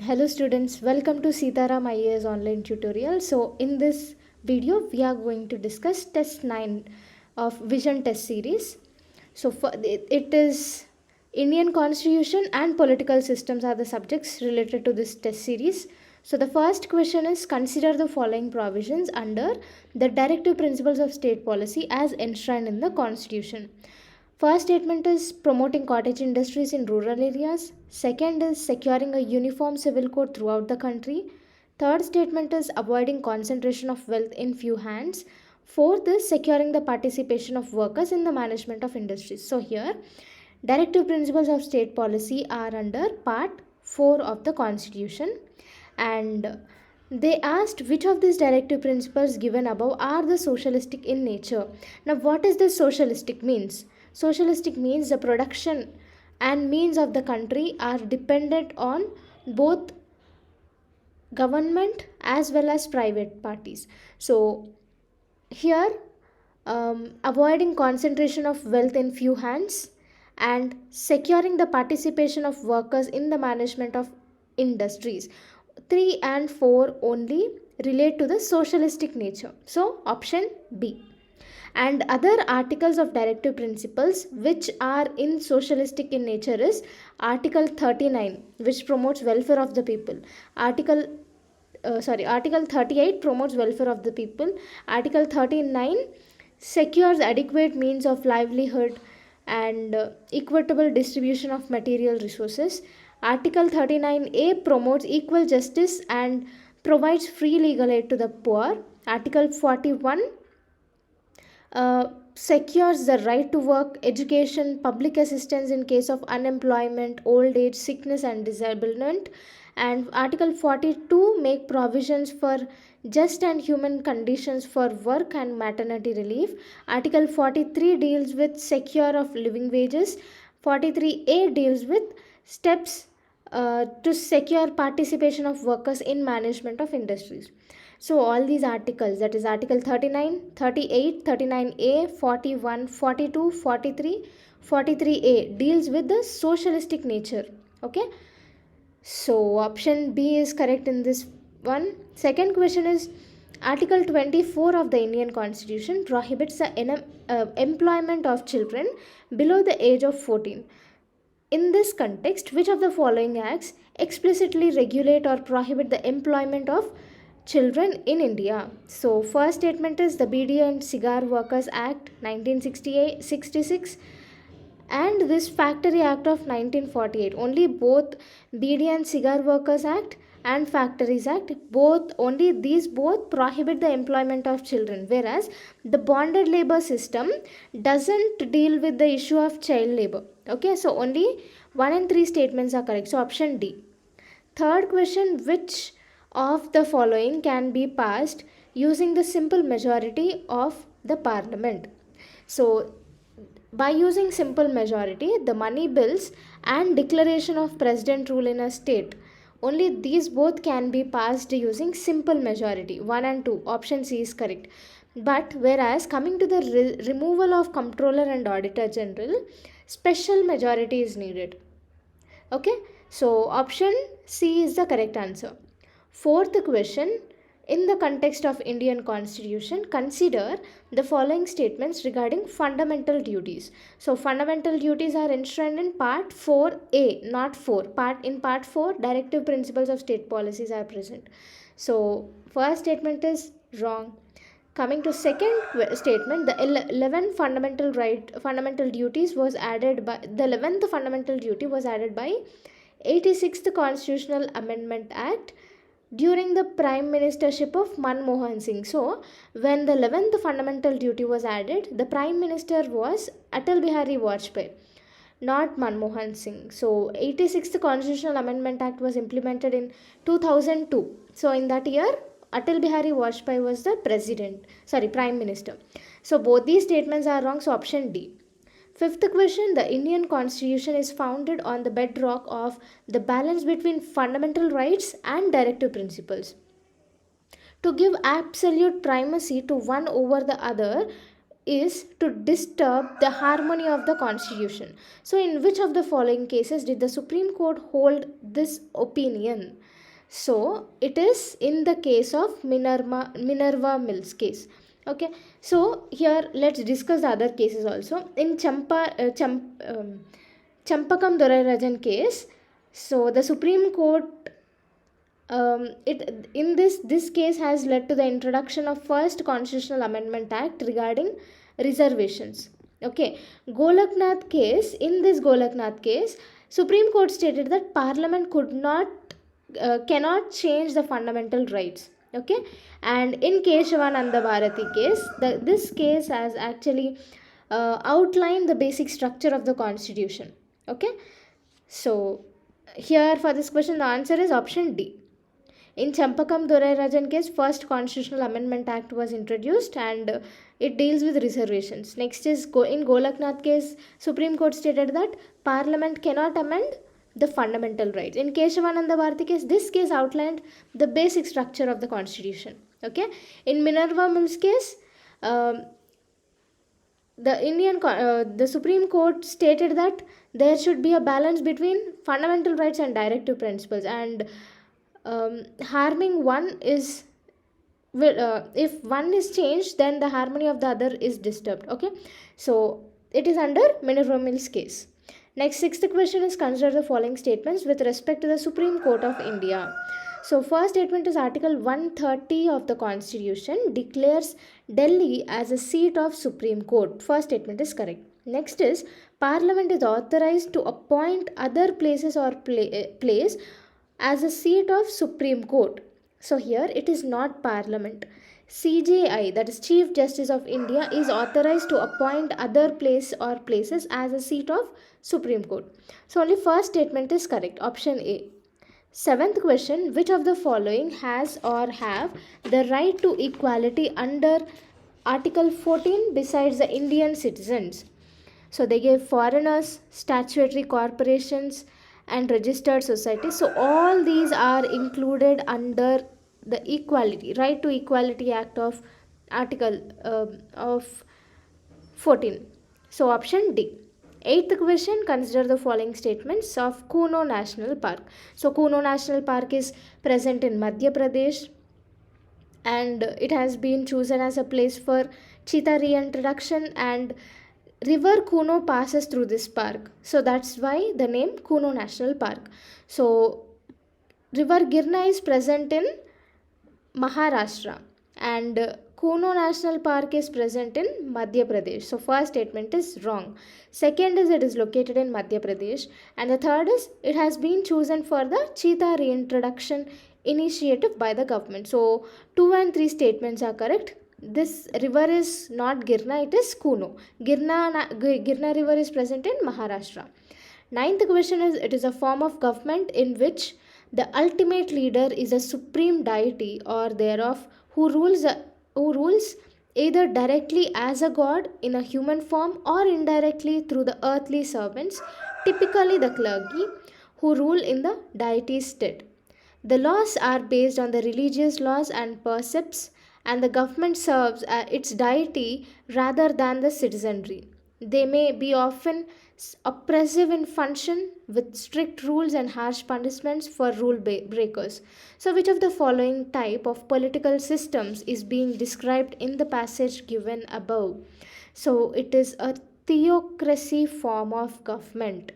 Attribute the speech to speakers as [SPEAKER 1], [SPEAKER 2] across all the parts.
[SPEAKER 1] Hello students, welcome to Sitaram IAS online tutorial. So in this video we are going to discuss test 9 of vision test series. So it is Indian constitution and political systems are the subjects related to this test series. So the first question is, consider the following provisions under the directive principles of state policy as enshrined in the constitution. First statement is promoting cottage industries in rural areas. Second is securing a uniform civil code throughout the country. Third statement is avoiding concentration of wealth in few hands. Fourth is securing the participation of workers in the management of industries. So here, directive principles of state policy are under part 4 of the constitution, and they asked which of these directive principles given above are the socialistic in nature. Now what is this socialistic means? Socialistic means the production and means of the country are dependent on both government as well as private parties. So here, avoiding concentration of wealth in few hands and securing the participation of workers in the management of industries. 3 and 4 only relate to the socialistic nature. So option B. And other articles of directive principles which are in socialistic in nature is article 39, which promotes welfare of the people. Article 38 promotes welfare of the people. Article 39 secures adequate means of livelihood and equitable distribution of material resources. Article 39A promotes equal justice and provides free legal aid to the poor. Article 41 secures the right to work, education, public assistance in case of unemployment, old age, sickness and disablement. And Article 42 make provisions for just and human conditions for work and maternity relief. Article 43 deals with secure of living wages. 43A deals with steps to secure participation of workers in management of industries. So all these articles, that is article 39, 38, 39A, 41, 42, 43, 43A deals with the socialistic nature. Okay. So option B is correct in this one. Second question is, Article 24 of the Indian Constitution prohibits the employment of children below the age of 14. In this context, which of the following acts explicitly regulate or prohibit the employment of children in India? So first statement is the Beedi and Cigar Workers Act 1966 and this Factory Act of 1948. Only both Beedi and Cigar Workers Act and Factories Act, these both prohibit the employment of children, whereas the bonded labor system doesn't deal with the issue of child labor. Okay, so only 1 and 3 statements are correct. So option D. Third question, which of the following can be passed using the simple majority of the parliament? So by using simple majority, the money bills and declaration of president rule in a state, only these both can be passed using simple majority. 1 and 2, option C is correct. But whereas coming to the removal of comptroller and auditor general, special majority is needed. Okay, so option C is the correct answer. Fourth question, in the context of Indian Constitution, consider the following statements regarding fundamental duties. So fundamental duties are enshrined in part 4A, not 4. In part 4, directive principles of state policies are present. So first statement is wrong. Coming to second statement, the 11th fundamental duties was added by the 11th fundamental duty was added by 86th Constitutional Amendment Act during the prime ministership of Manmohan Singh. So when the 11th fundamental duty was added, the prime minister was Atal Bihari Vajpayee, not Manmohan Singh. So 86th Constitutional Amendment Act was implemented in 2002. So in that year, Atal Bihari Vajpayee was the prime minister. So both these statements are wrong. So option D. Fifth question, the Indian Constitution is founded on the bedrock of the balance between fundamental rights and directive principles. To give absolute primacy to one over the other is to disturb the harmony of the constitution. So, in which of the following cases did the Supreme Court hold this opinion? So, it is in the case of Minerva Mills case. Okay, so here let's discuss the other cases also. In Champakam Dorairajan case, so the Supreme Court this case has led to the introduction of first constitutional amendment act regarding reservations. Okay, in this Golaknath case, Supreme Court stated that Parliament cannot change the fundamental rights. Okay, and in Keshavananda Bharati case, this case has actually outlined the basic structure of the constitution. Okay, so here for this question the answer is option D. In Champakam Dorairajan case, first constitutional amendment act was introduced, and it deals with reservations. Next is in Golaknath case, Supreme Court stated that Parliament cannot amend the fundamental rights. In Keshavananda Bharati case, this case outlined the basic structure of the constitution. Okay. In Minerva Mills case, the Supreme Court stated that there should be a balance between fundamental rights and directive principles, and harming one is if one is changed, then the harmony of the other is disturbed. Okay, so it is under Minerva Mills case. Next, sixth question is consider the following statements with respect to the Supreme Court of India. So first statement is Article 130 of the Constitution declares Delhi as a seat of Supreme Court. First statement is correct. Next is Parliament is authorized to appoint other places or place as a seat of Supreme Court. So here it is not Parliament. CJI, that is Chief Justice of India, is authorized to appoint other place or places as a seat of Supreme Court. So only first statement is correct, option A. Seventh question, which of the following has or have the right to equality under Article 14 besides the Indian citizens? So they gave foreigners, statutory corporations, and registered societies. So all these are included under the equality, right to equality act of article of 14. So option D. Eighth question, consider the following statements of Kuno National Park. So Kuno National Park is present in Madhya Pradesh, and it has been chosen as a place for cheetah reintroduction, and river Kuno passes through this park, so that's why the name Kuno National Park. So river Girna is present in Maharashtra, and Kuno National Park is present in Madhya Pradesh. So first statement is wrong. Second is it is located in Madhya Pradesh, and the third is it has been chosen for the cheetah reintroduction initiative by the government. So 2 and 3 statements are correct. This river is not Girna, it is Kuno. Girna river is present in Maharashtra. Ninth question is, it is a form of government in which the ultimate leader is a supreme deity or thereof who rules either directly as a god in a human form or indirectly through the earthly servants, typically the clergy, who rule in the deity's stead. The laws are based on the religious laws and precepts, and the government serves its deity rather than the citizenry. They may be often oppressive in function with strict rules and harsh punishments for rule breakers. So which of the following type of political systems is being described in the passage given above? So it is a theocracy form of government.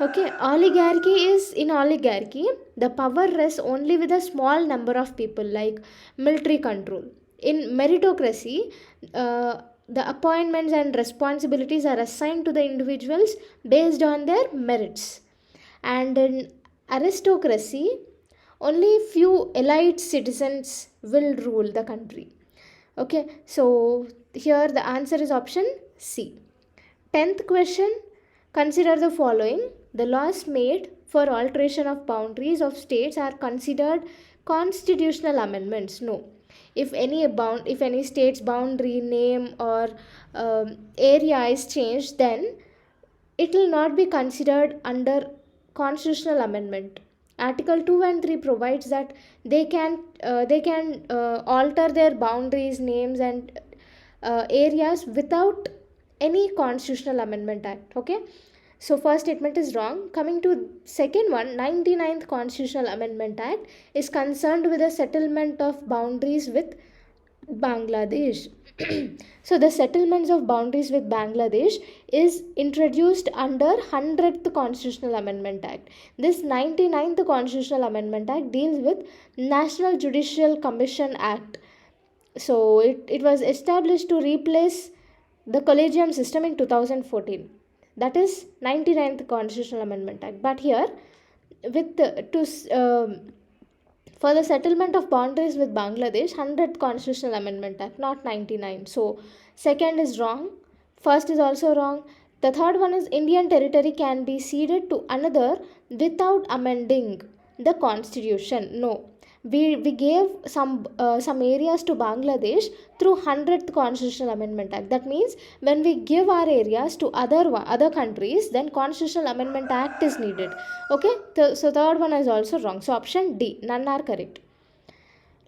[SPEAKER 1] Okay, in oligarchy, the power rests only with a small number of people, like military control. In meritocracy, the appointments and responsibilities are assigned to the individuals based on their merits. And in aristocracy, only few elite citizens will rule the country. Okay, so here the answer is option C. 10th question, consider the following. The laws made for alteration of boundaries of states are considered constitutional amendments. No. If any state's boundary, name, or area is changed, then it will not be considered under constitutional amendment. Article 2 and 3 provides that they can alter their boundaries, names, and areas without any constitutional amendment act. Okay, so first statement is wrong. Coming to second one, 99th Constitutional Amendment Act is concerned with the settlement of boundaries with Bangladesh. So the settlements of boundaries with Bangladesh is introduced under 100th Constitutional Amendment Act. This 99th Constitutional Amendment Act deals with National Judicial Commission Act. So it was established to replace the collegium system in 2014. That is 99th Constitutional Amendment Act. But here, with for the settlement of boundaries with Bangladesh, 100th Constitutional Amendment Act, not 99. So second is wrong. First is also wrong. The third one is Indian territory can be ceded to another without amending the constitution. No, we gave some areas to Bangladesh through 100th Constitutional Amendment Act. That means when we give our areas to other countries, then Constitutional Amendment Act is needed. Okay, so third one is also wrong. So option D, none are correct.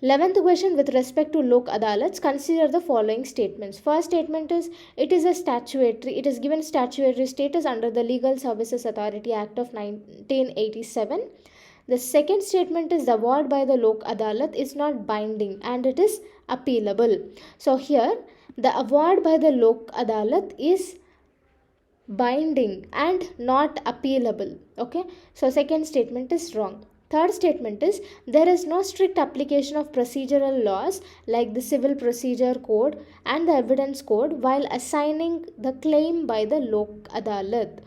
[SPEAKER 1] 11th question, with respect to Lok Adalats, consider the following statements. First statement is, it is given statutory status under the Legal Services Authority Act of 1987. The second statement is, the award by the Lok Adalat is not binding and it is appealable. So here the award by the Lok Adalat is binding and not appealable. Okay, so second statement is wrong. Third statement is, there is no strict application of procedural laws like the Civil Procedure Code and the Evidence Code while assigning the claim by the Lok Adalat.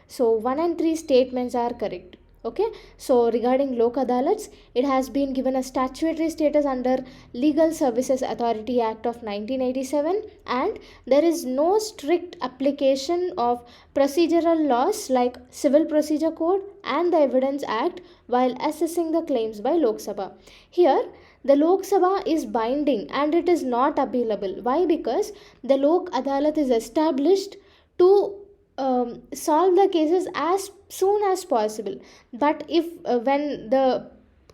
[SPEAKER 1] So 1 and 3 statements are correct. Okay, so regarding Lok Adalats, it has been given a statutory status under Legal Services Authority Act of 1987, and there is no strict application of procedural laws like Civil Procedure Code and the Evidence Act while assessing the claims by Lok Sabha. Here the Lok Sabha is binding and it is not appealable. Why? Because the Lok Adalat is established to solve the cases as soon as possible. But if when the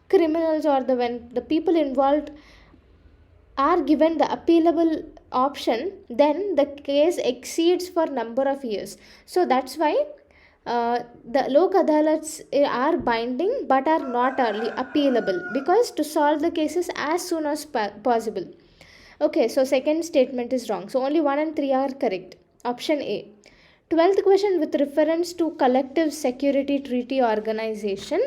[SPEAKER 1] criminals or when the people involved are given the appealable option, then the case exceeds for number of years. So that's why the Lok Adalats are binding but are not early appealable, because to solve the cases as soon as possible. Okay, so second statement is wrong. So only 1 and 3 are correct. Option A. 12th question, with reference to Collective Security Treaty Organization,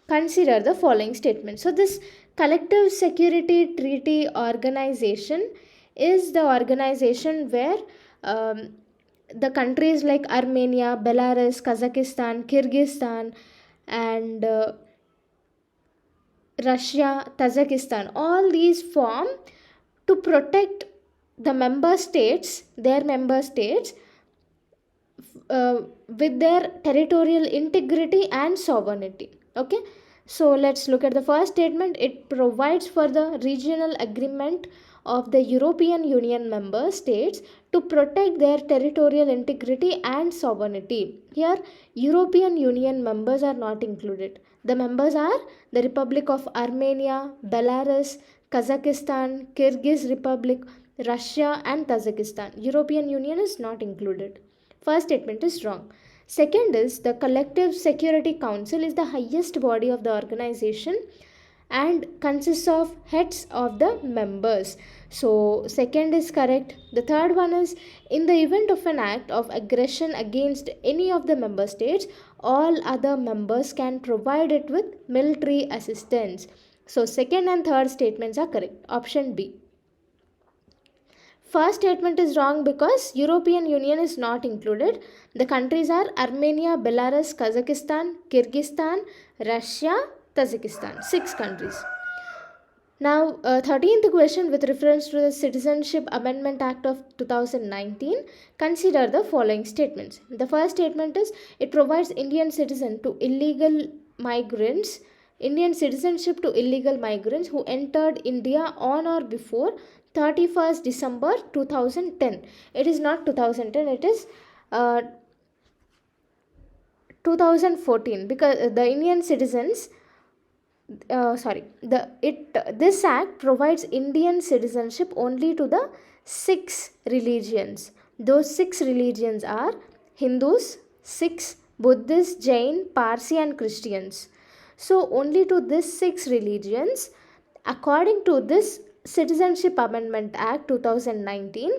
[SPEAKER 1] consider the following statement. So this Collective Security Treaty Organization is the organization where the countries like Armenia, Belarus, Kazakhstan, Kyrgyzstan and Russia, Tajikistan, all these form to protect the member states, their member states, with their territorial integrity and sovereignty. Okay, so let's look at the first statement. It provides for the regional agreement of the European Union member states to protect their territorial integrity and sovereignty. Here European Union members are not included. The members are the Republic of Armenia, Belarus, Kazakhstan, Kyrgyz Republic, Russia and Tajikistan. European Union is not included. First statement is wrong. Second is, the Collective Security Council is the highest body of the organization and consists of heads of the members. So second is correct. The third one is, in the event of an act of aggression against any of the member states, all other members can provide it with military assistance. So second and third statements are correct. Option B. First statement is wrong because European Union is not included. The countries are Armenia, Belarus, Kazakhstan, Kyrgyzstan, Russia, Tajikistan. 6 countries. Now 13th question, with reference to the Citizenship Amendment Act of 2019, consider the following statements. The first statement is, it provides Indian citizenship to illegal migrants who entered India on or before 31st December 2010. It is not 2010, it is 2014, because the Indian citizens this act provides Indian citizenship only to the 6 religions. Those 6 religions are Hindus, Sikhs, Buddhists, Jain, Parsi and Christians. So only to these 6 religions, according to this Citizenship Amendment Act 2019,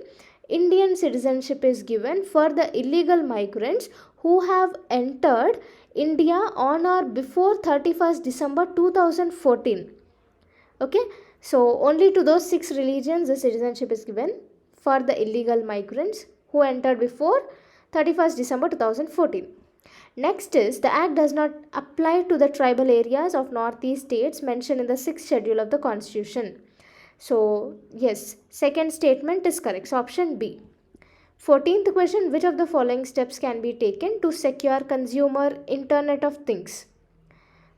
[SPEAKER 1] Indian citizenship is given for the illegal migrants who have entered India on or before 31st December 2014. Okay, so only to those 6 religions the citizenship is given for the illegal migrants who entered before 31st December 2014. Next is, the act does not apply to the tribal areas of northeast states mentioned in the 6th schedule of the constitution. So yes, second statement is correct. So option B. 14th question, which of the following steps can be taken to secure consumer Internet of Things?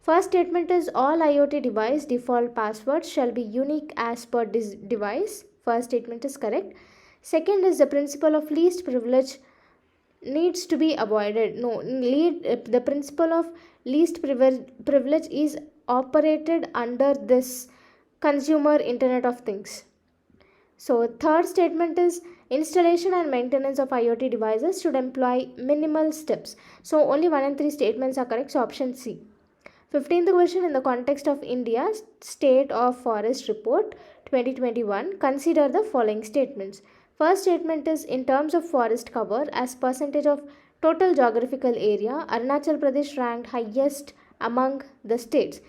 [SPEAKER 1] First statement is, all IoT device default passwords shall be unique as per this device. First statement is correct. Second is, the principle of least privilege needs to be avoided. No, the principle of least privilege is operated under this consumer Internet of Things. So third statement is, installation and maintenance of IoT devices should employ minimal steps. So only 1 and 3 statements are correct. So option C. 15th question, in the context of India's State of Forest Report 2021, consider the following statements. First statement is, in terms of forest cover as percentage of total geographical area, Arunachal Pradesh ranked highest among the states.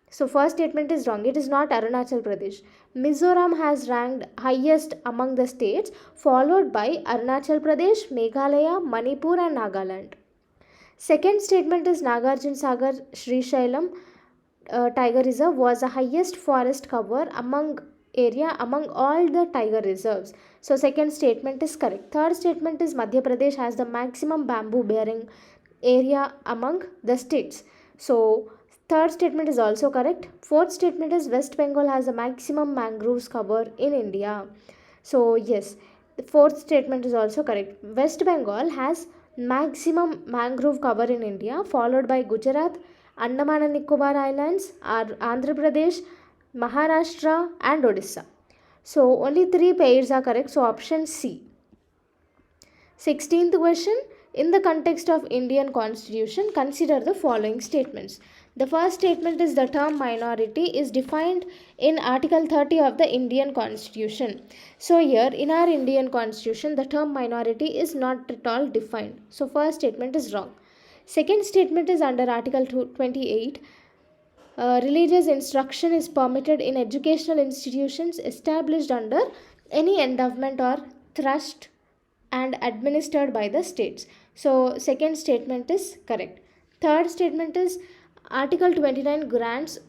[SPEAKER 1] So first statement is wrong. It is not Arunachal Pradesh. Mizoram has ranked highest among the states, followed by Arunachal Pradesh, Meghalaya, Manipur and Nagaland. Second statement is, Nagarjuna Sagar Srisailam Tiger Reserve was the highest forest cover among all the tiger reserves. So second statement is correct. Third statement is, Madhya Pradesh has the maximum bamboo bearing area among the states. So third statement is also correct. Fourth statement is, West Bengal has the maximum mangroves cover in India. So yes, the fourth statement is also correct. West Bengal has maximum mangrove cover in India, followed by Gujarat, Andaman and Nicobar Islands, Andhra Pradesh, Maharashtra and Odisha. So only 3 pairs are correct. So option C. 16th question, in the context of Indian Constitution, consider the following statements. The first statement is, the term minority is defined in Article 30 of the Indian Constitution. So here in our Indian Constitution, the term minority is not at all defined. So first statement is wrong. Second statement is, under Article 28, religious instruction is permitted in educational institutions established under any endowment or trust and administered by the states. So second statement is correct. Third statement is, Article 29 grants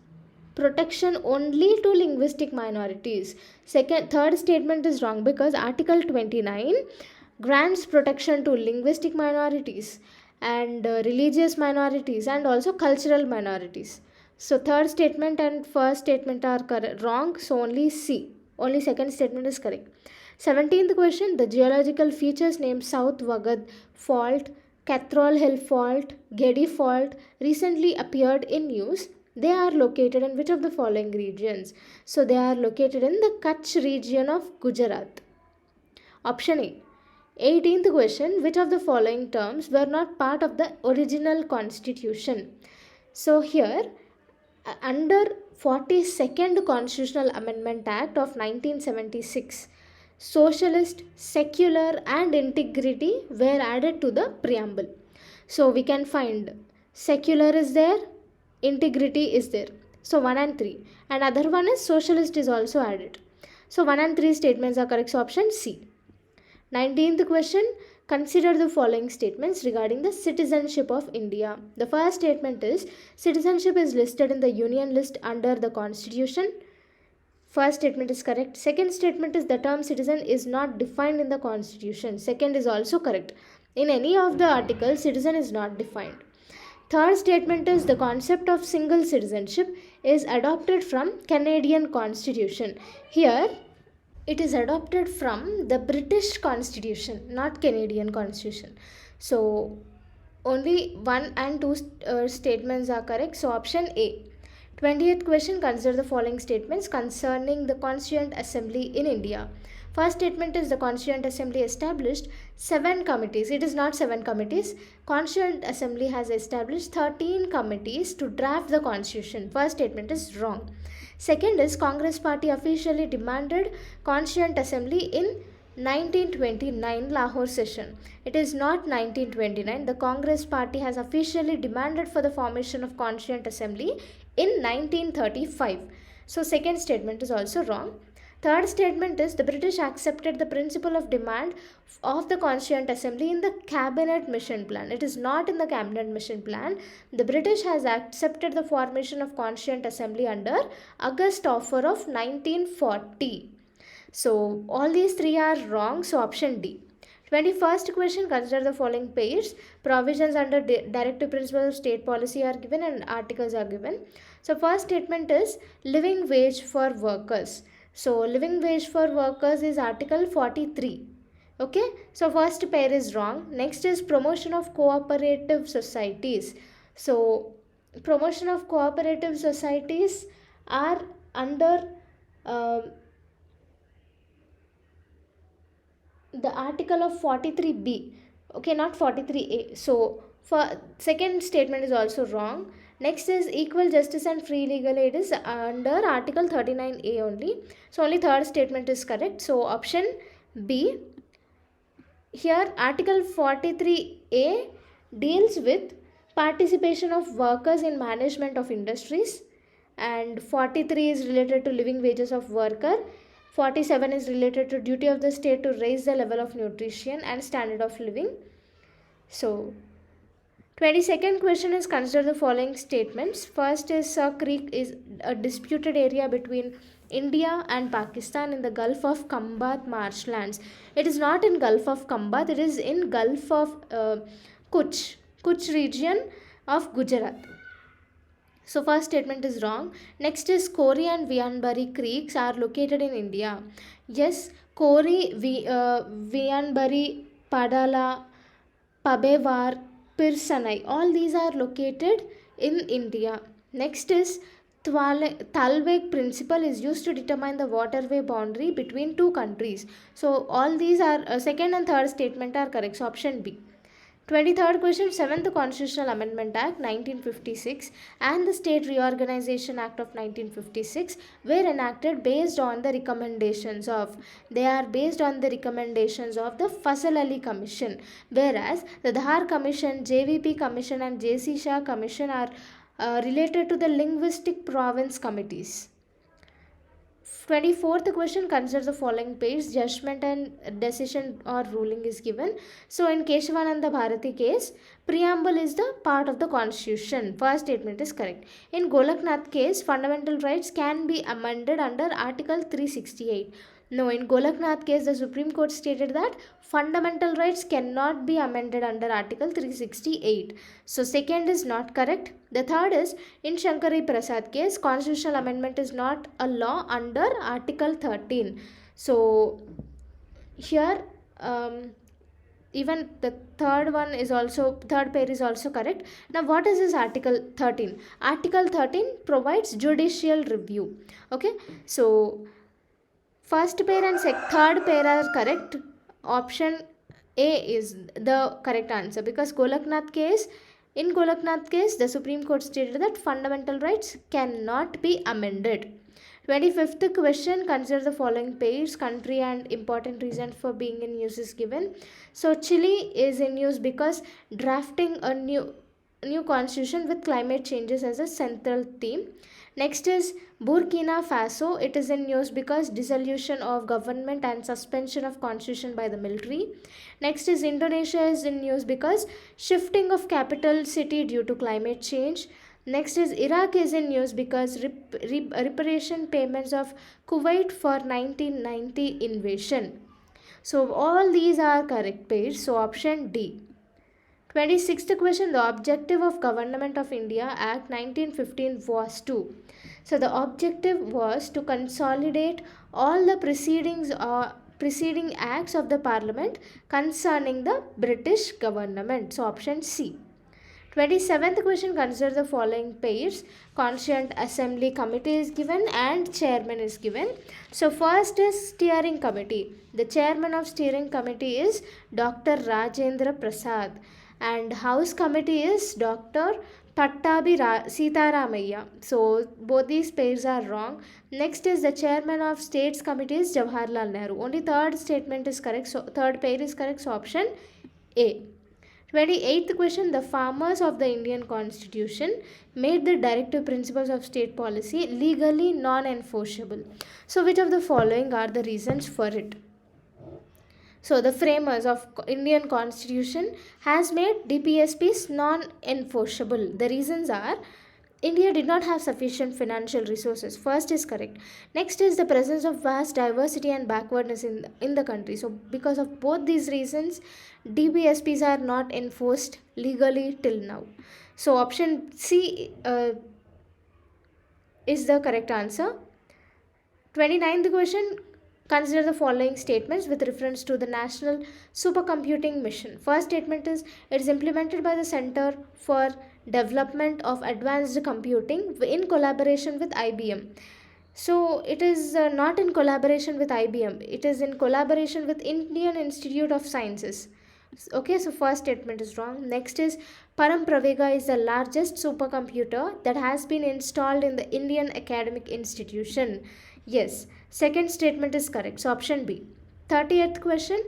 [SPEAKER 1] protection only to linguistic minorities. Third statement is wrong, because Article 29 grants protection to linguistic minorities and religious minorities and also cultural minorities. So third statement and first statement are wrong. So only C. Only second statement is correct. 17th question, the geological features named South Wagad Fault, Cathrall Hill Fault, Gedi Fault recently appeared in news. They are located in which of the following regions? So they are located in the Kutch region of Gujarat. Option A. 18th question, which of the following terms were not part of the original constitution? So here, under 42nd Constitutional Amendment Act of 1976, socialist, secular and integrity were added to the preamble. So we can find secular is there, integrity is there. So 1 and 3. And other one is socialist is also added. So 1 and 3 statements are correct. So option C. 19th question, consider the following statements regarding the citizenship of India. The first statement is, citizenship is listed in the union list under the constitution. First statement is correct. Second statement is, the term citizen is not defined in the constitution. Second is also correct. In any of the articles, citizen is not defined. Third statement is, the concept of single citizenship is adopted from Canadian Constitution. Here, it is adopted from the British Constitution, not Canadian Constitution. So only 1 and 2 statements are correct. So option A. 20th question, consider the following statements concerning the Constituent Assembly in India. First statement is the Constituent Assembly established 7 committees. It is not 7 committees. Constituent Assembly has established 13 committees to draft the constitution. First statement is wrong. Second is Congress party officially demanded Constituent Assembly in 1929 Lahore session. It is not 1929. The Congress party has officially demanded for the formation of Constituent Assembly in 1935. So second statement is also wrong. Third statement is the British accepted the principle of demand of the Constituent Assembly in the Cabinet Mission Plan. It is not in the Cabinet Mission Plan. The British has accepted the formation of Constituent Assembly under August offer of 1940. So all these three are wrong. So option D. 21st question, consider the following pairs. Provisions under directive principles of state policy are given and articles are given. So first statement is living wage for workers. So living wage for workers is article 43. Okay, so first pair is wrong. Next is promotion of cooperative societies. So promotion of cooperative societies are under the article of 43b. Okay, not 43a. So for second statement is also wrong. Next is equal justice and free legal aid is under article 39a only. So only third statement is correct. So option B. Here article 43a deals with participation of workers in management of industries, and 43 is related to living wages of worker. 47 is related to duty of the state to raise the level of nutrition and standard of living. So 22nd question is consider the following statements. First is Sir Creek is a disputed area between India and Pakistan in the Gulf of Kambat marshlands. It is not in Gulf of Kambat, it is in Gulf of Kutch region of Gujarat. So first statement is wrong. Next is Kori and Vianbari creeks are located in India. Yes, Kori, Vianbari, Padala, Pabevar, Pirsanai, all these are located in India. Next is Talweg principle is used to determine the waterway boundary between two countries. So all these are second and third statement are correct. So option B. 23rd question, 7th Constitutional Amendment Act 1956 and the State Reorganization Act of 1956 were enacted based on the recommendations of the Fasal Ali Commission, whereas the Dhar Commission, JVP Commission and JC Shah Commission are related to the Linguistic Province Committees. 24th question, consider the following page. Judgment and decision or ruling is given. So in Keshavananda Bharati case, preamble is the part of the constitution. First statement is correct. In Golaknath case, fundamental rights can be amended under article 368. No, in Golaknath case, the Supreme Court stated that fundamental rights cannot be amended under article 368. So second is not correct. The third is in Shankari Prasad case, constitutional amendment is not a law under article 13. So here even the third pair is also correct. Now what is this article 13? Article 13 provides judicial review. Okay, so first pair and third pair are correct. Option A is the correct answer because in Golaknath case, the Supreme Court stated that fundamental rights cannot be amended. 25th question, consider the following pairs. Country and important reason for being in use is given. So Chile is in use because drafting a new constitution with climate changes as a central theme. Next is Burkina Faso. It is in news because dissolution of government and suspension of constitution by the military. Next is Indonesia is in news because shifting of capital city due to climate change. Next is Iraq is in news because reparation payments of Kuwait for 1990 invasion. So all these are correct pairs. So option D. 26th question, the objective of Government of India Act 1915 was to. So the objective was to consolidate all the preceding acts of the Parliament concerning the British government. So option C. 27th question, consider the following pairs. Constituent Assembly Committee is given and chairman is given. So first is steering committee. The chairman of steering committee is Dr. Rajendra Prasad, and house committee is Dr. Sitaramaya. So both these pairs are wrong. Next is the chairman of states committee is Jawaharlal Nehru. Only third statement is correct. So third pair is correct. So option A. 28th question, the farmers of the Indian Constitution made the directive principles of state policy legally non-enforceable. So which of the following are the reasons for it? So the framers of Indian Constitution has made DPSPs non-enforceable. The reasons are: India did not have sufficient financial resources. First is correct. Next is the presence of vast diversity and backwardness in the country. So because of both these reasons, DPSPs are not enforced legally till now. So option C is the correct answer. 29th question, consider the following statements with reference to the National Supercomputing Mission. First statement is, it is implemented by the Center for Development of Advanced Computing in collaboration with IBM. So it is not in collaboration with IBM, it is in collaboration with Indian Institute of Sciences. Okay, so first statement is wrong. Next is, Param Pravega is the largest supercomputer that has been installed in the Indian Academic Institution. Yes, second statement is correct. So option B. 30th question,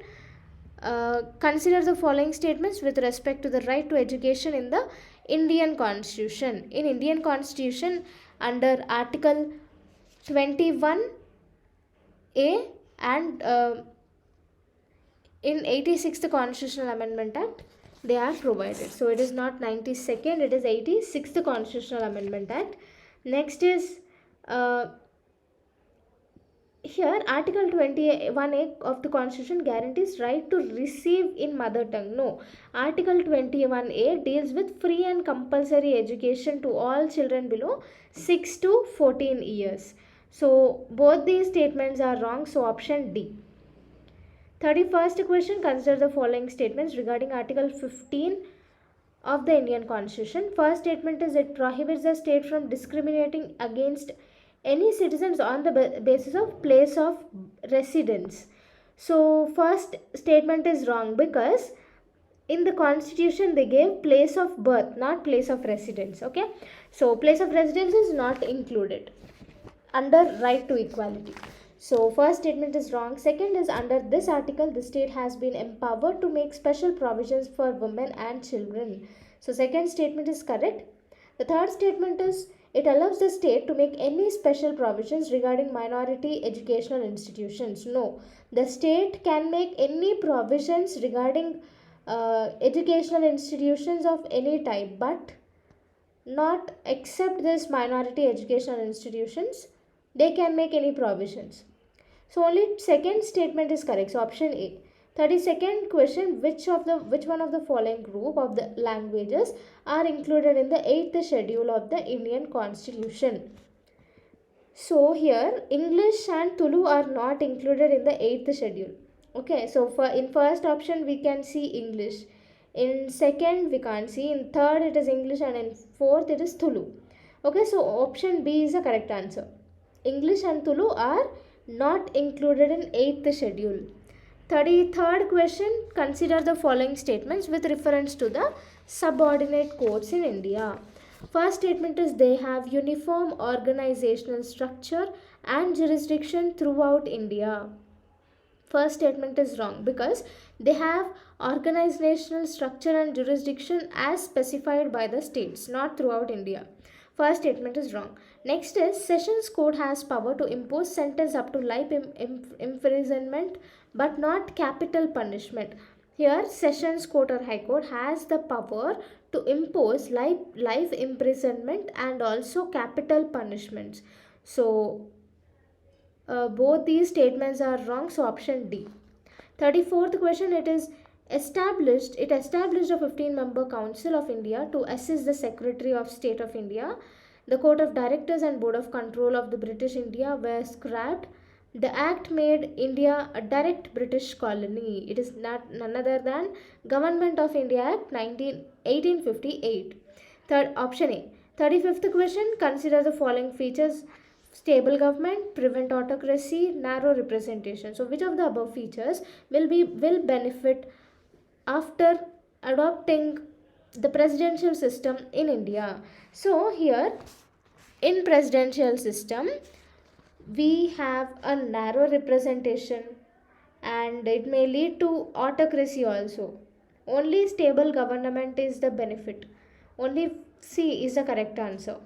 [SPEAKER 1] consider the following statements with respect to the right to education in the Indian Constitution. In Indian Constitution, under Article 21A and in 86th Constitutional Amendment Act, they are provided. So it is not 92nd, it is 86th Constitutional Amendment Act. Next is here Article 21A of the Constitution guarantees right to receive in mother tongue. No, Article 21A deals with free and compulsory education to all children below 6 to 14 years. So both these statements are wrong. So option D. 31st question, consider the following statements regarding Article 15 of the Indian Constitution. First statement is, it prohibits the state from discriminating against any citizens on the basis of place of residence. So first statement is wrong because in the Constitution they gave place of birth, not place of residence. Okay, so place of residence is not included under right to equality. So first statement is wrong. Second is, under this article the state has been empowered to make special provisions for women and children. So second statement is correct. The third statement is, it allows the state to make any special provisions regarding minority educational institutions. No, the state can make any provisions regarding educational institutions of any type, but not except this minority educational institutions. They can make any provisions. So only second statement is correct. So option A. 32nd question, which one of the following group of the languages are included in the 8th schedule of the Indian Constitution? So here English and Tulu are not included in the 8th schedule. Okay, so in first option we can see English, in second we can't see, in third it is English, and in fourth it is Tulu. Okay, so option B is the correct answer. English and Tulu are not included in 8th schedule. 33rd question, consider the following statements with reference to the subordinate courts in India. First statement is, they have uniform organizational structure and jurisdiction throughout India. First statement is wrong because they have organizational structure and jurisdiction as specified by the states, not throughout India. First statement is wrong. Next is, Sessions Court has power to impose sentence up to life imprisonment but not capital punishment. Here Sessions Court or High Court has the power to impose life imprisonment and also capital punishments. So both these statements are wrong. So option D. 34th question, it established a 15-member Council of India to assist the Secretary of State of India. The Court of Directors and Board of Control of the British India were scrapped The act made India a direct British colony. It is none other than Government of India Act 1858. Third option A. 35th question. Consider the following features: stable government, prevent autocracy, narrow representation. So which of the above features will benefit after adopting the presidential system in India? So here in presidential system we have a narrow representation and it may lead to autocracy also. Only stable government is the benefit. Only C is the correct answer.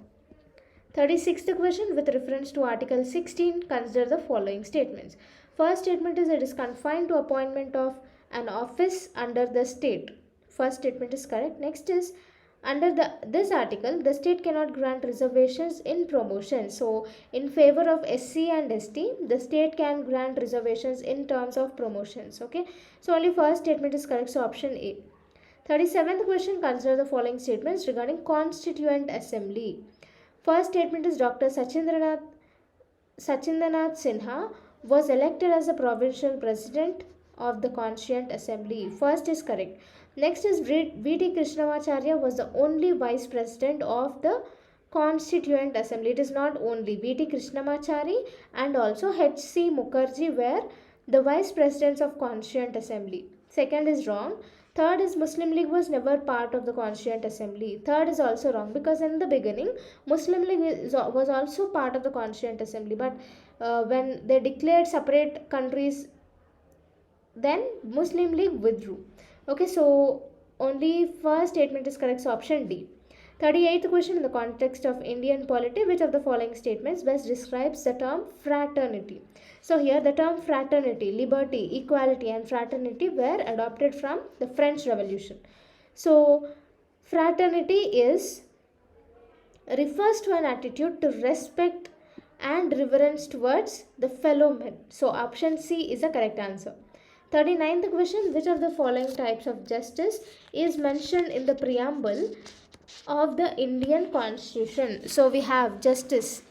[SPEAKER 1] 36th question, with reference to Article 16, consider the following statements. First statement is, it is confined to appointment of an office under the state. First statement is correct. Next is, under this article, the state cannot grant reservations in promotion. So, in favor of SC and ST, the state can grant reservations in terms of promotions. Okay. So, only first statement is correct. So, option A. 37th question, consider the following statements regarding Constituent Assembly. First statement is, Dr. Sachindranath Sinha was elected as the provincial president of the Constituent Assembly. First is correct. Next is, V.T. Krishnamacharya was the only vice president of the Constituent Assembly. It is not only V.T. Krishnamachari and also H.C. Mukherjee were the vice presidents of Constituent Assembly. Second is wrong. Third is, Muslim League was never part of the Constituent Assembly. Third is also wrong, because in the beginning Muslim League was also part of the Constituent Assembly, but when they declared separate countries, then Muslim League withdrew. Okay, so only first statement is correct, so option D. 38th question, in the context of Indian polity, which of the following statements best describes the term fraternity? So here the term fraternity, liberty, equality and fraternity were adopted from the French Revolution. So fraternity refers to an attitude to respect and reverence towards the fellow men. So option C is the correct answer. 39th question, which of the following types of justice is mentioned in the preamble of the Indian Constitution? So we have justice,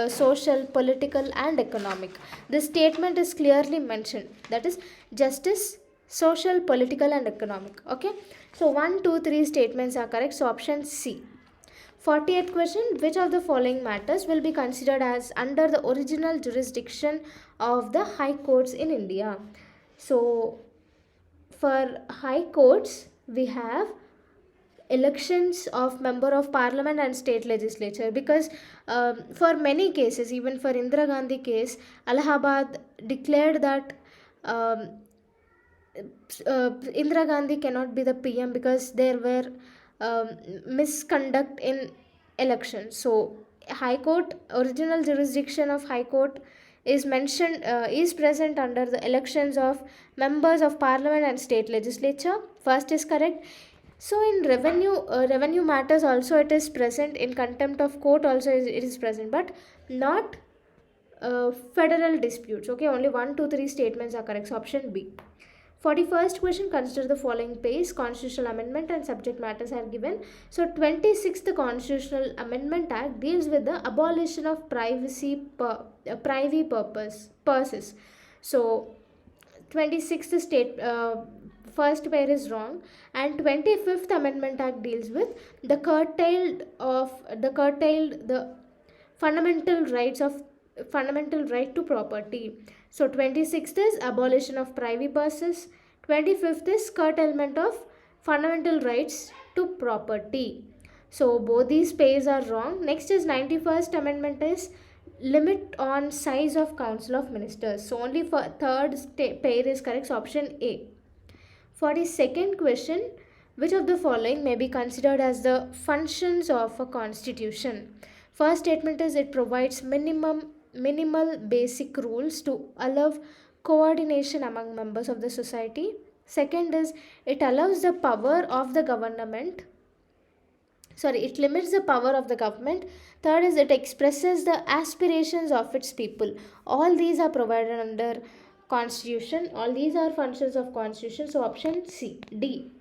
[SPEAKER 1] social, political and economic. This statement is clearly mentioned, that is justice, social, political and economic. Okay, so 1, 2, 3 statements are correct, so option C. 40th question, which of the following matters will be considered as under the original jurisdiction of the high courts in India? So for high courts we have elections of member of parliament and state legislature, because for many cases, even for Indira Gandhi case, Allahabad declared that Indira Gandhi cannot be the PM because there were misconduct in elections. So high court, original jurisdiction of high court is mentioned, is present under the elections of members of parliament and state legislature. First is correct. So in revenue matters also it is present, in contempt of court also it is present, but not federal disputes. Okay, only 1, 2, 3 statements are correct, so option B. 41st question, consider the following page. Constitutional amendment and subject matters are given. So 26th Constitutional Amendment Act deals with the abolition of privy purses. So 26th first pair is wrong, and 25th Amendment Act deals with the fundamental right to property. So 26th is abolition of privy purses, 25th is curtailment of fundamental rights to property. So both these pairs are wrong. Next is 91st Amendment is limit on size of Council of Ministers. So only for third pair is correct, so option A. 42nd question, which of the following may be considered as the functions of a constitution? First statement is, it provides minimal basic rules to allow coordination among members of the society. Second is, it allows the power of the government. It limits the power of the government. Third is, it expresses the aspirations of its people. All these are provided under Constitution. All these are functions of Constitution. So option C, D.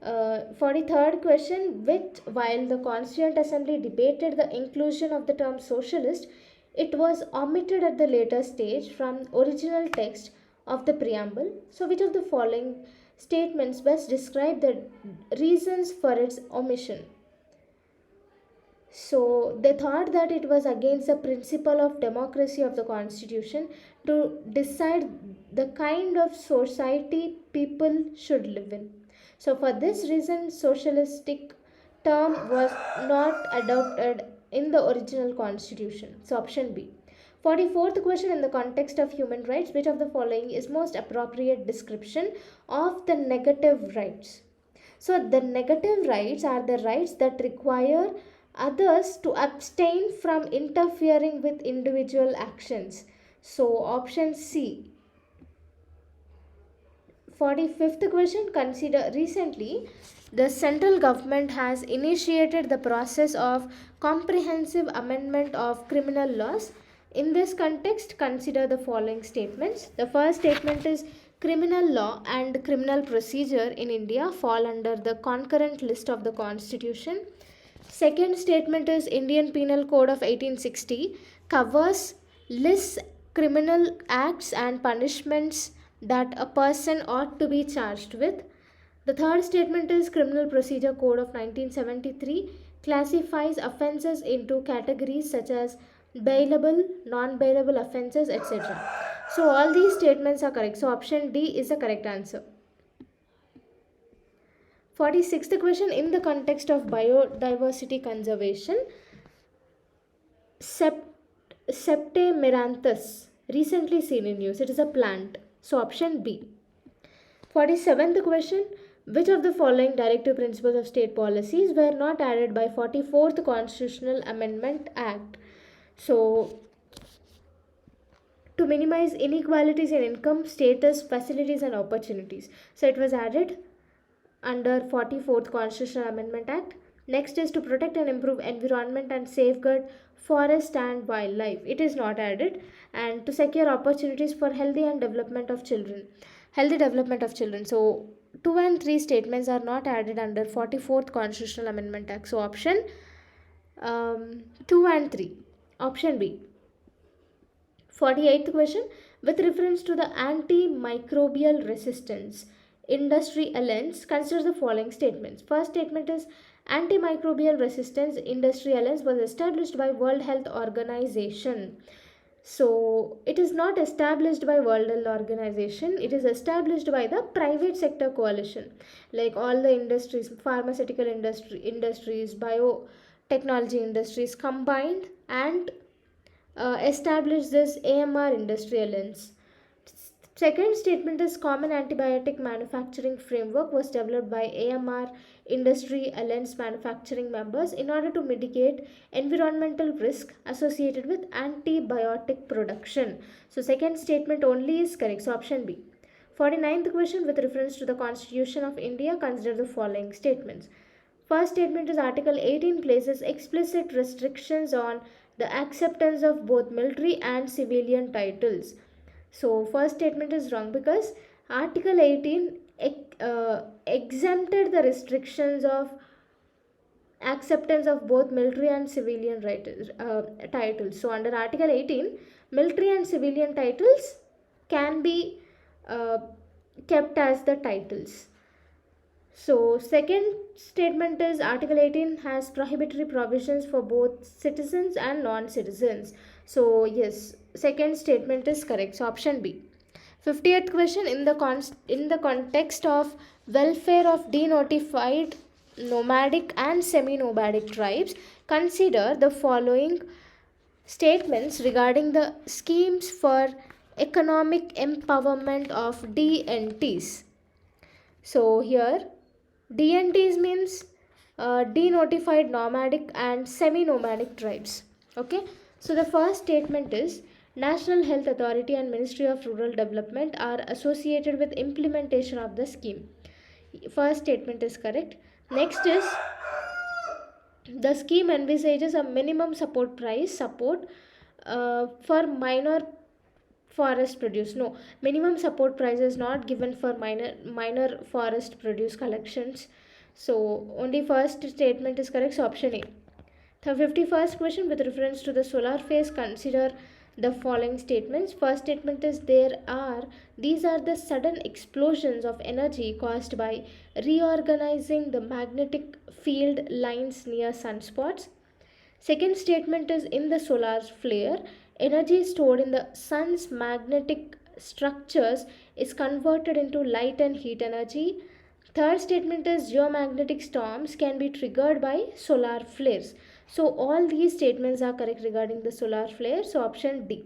[SPEAKER 1] 43rd question, which while the Constituent Assembly debated the inclusion of the term socialist It was omitted at the later stage from original text of the preamble. So which of the following statements best describe the reasons for its omission? So they thought that it was against the principle of democracy of the constitution to decide the kind of society people should live in. So for this reason, socialistic term was not adopted in the original constitution. So option B. 44th question, in the context of human rights, which of the following is most appropriate description of the negative rights? So the negative rights are the rights that require others to abstain from interfering with individual actions. So option C. 45th question, consider recently the central government has initiated the process of comprehensive amendment of criminal laws. In this context, consider the following statements. The first statement is criminal law and criminal procedure in India fall under the concurrent list of the constitution. Second statement is Indian Penal Code of 1860 covers lists criminal acts and punishments that a person ought to be charged with. The third statement is Criminal Procedure Code of 1973 classifies offences into categories such as bailable, non-bailable offences, etc. So all these statements are correct. So option D is the correct answer. 46th question, in the context of biodiversity conservation, Septe miranthus, recently seen in news. It is a plant. So option B. 47th question, which of the following directive principles of state policies were not added by 44th Constitutional Amendment Act? So to minimize inequalities in income, status, facilities and opportunities. So it was added under 44th Constitutional Amendment Act. Next is to protect and improve environment and safeguard forest and wildlife. It is not added. And to secure opportunities for healthy development of children. So 2 and 3 statements are not added under 44th Constitutional Amendment Act. So option 2 and 3. Option B. 48th question, with reference to the antimicrobial resistance industry alliance, consider the following statements. First statement is antimicrobial resistance industry alliance was established by World Health Organization. So it is not established by World Health Organization, it is established by the private sector coalition, like all the industries, pharmaceutical industries, biotechnology industries combined and established this AMR industry alliance. Second statement is common antibiotic manufacturing framework was developed by AMR industry alliance manufacturing members in order to mitigate environmental risk associated with antibiotic production. So second statement only is correct. So option B. 49th question, with reference to the Constitution of India, consider the following statements. First statement is Article 18 places explicit restrictions on the acceptance of both military and civilian titles. So first statement is wrong because Article 18 exempted the restrictions of acceptance of both military and civilian titles. So under Article 18, military and civilian titles can be kept as the titles. So second statement is Article 18 has prohibitory provisions for both citizens and non-citizens. So yes, second statement is correct. So option B. 50th question, in the context of welfare of denotified nomadic and semi-nomadic tribes, consider the following statements regarding the schemes for economic empowerment of DNTs. So here DNTs means denotified nomadic and semi-nomadic tribes. Okay. So the first statement is National Health Authority and Ministry of Rural Development are associated with implementation of the scheme. First statement is correct. Next is the scheme envisages a minimum support price for minor forest produce. No, minimum support price is not given for minor forest produce collections. So only first statement is correct. So option A. The 51st question, with reference to the solar phase, consider the following statements. First statement is these are the sudden explosions of energy caused by reorganizing the magnetic field lines near sunspots. Second statement is, in the solar flare, energy stored in the sun's magnetic structures is converted into light and heat energy. Third statement is, geomagnetic storms can be triggered by solar flares. So all these statements are correct regarding the solar flare. So option D.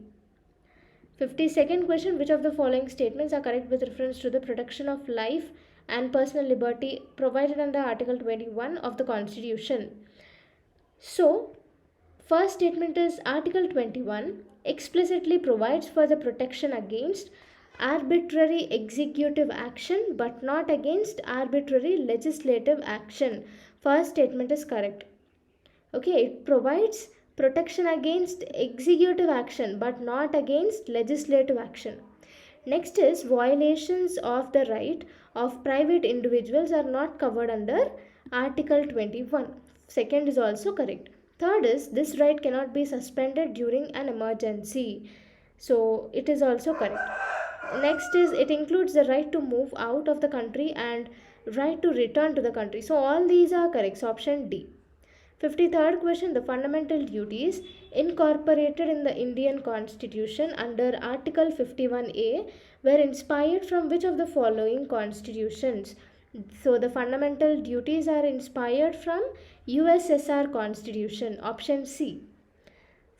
[SPEAKER 1] 52nd question, which of the following statements are correct with reference to the protection of life and personal liberty provided under Article 21 of the Constitution? So first statement is, Article 21 explicitly provides for the protection against arbitrary executive action but not against arbitrary legislative action. First statement is correct. Okay, it provides protection against executive action but not against legislative action. Next is, violations of the right of private individuals are not covered under Article 21. Second is also correct. Third is, this right cannot be suspended during an emergency. So it is also correct. Next is, it includes the right to move out of the country and right to return to the country. So all these are correct. So option D. 53rd question, the fundamental duties incorporated in the Indian Constitution under Article 51A were inspired from which of the following constitutions? So the fundamental duties are inspired from USSR Constitution. Option C.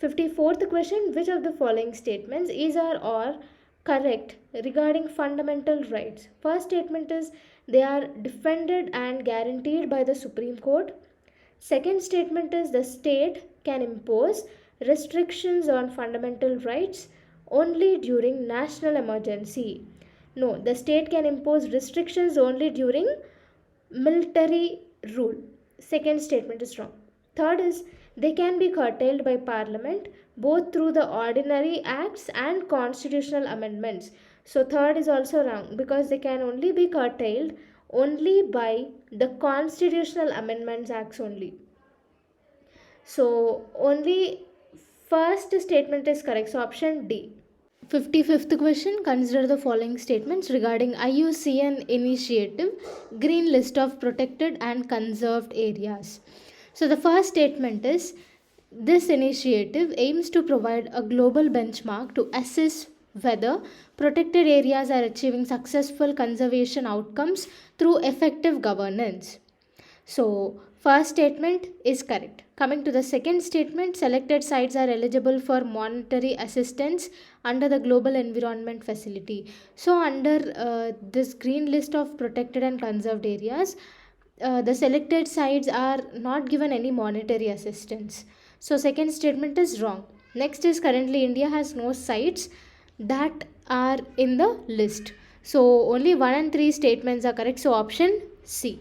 [SPEAKER 1] 54th question, which of the following statements is or correct regarding fundamental rights? First statement is, they are defended and guaranteed by the Supreme Court. Second statement is, the state can impose restrictions on fundamental rights only during national emergency. No, the state can impose restrictions only during military rule. Second statement is wrong. Third is, they can be curtailed by Parliament both through the ordinary acts and constitutional amendments. So third is also wrong, because they can only be curtailed only by the constitutional amendments acts only. So only first statement is correct. So option D. 55th question, consider the following statements regarding IUCN initiative Green List of Protected and Conserved Areas. So the first statement is, this initiative aims to provide a global benchmark to assess whether protected areas are achieving successful conservation outcomes through effective governance. So first statement is correct. Coming to the second statement, selected sites are eligible for monetary assistance under the Global Environment Facility. So under this green list of protected and conserved areas, the selected sites are not given any monetary assistance. So second statement is wrong. Next is, currently India has no sites that are in the list. So only 1 and 3 statements are correct. So option C.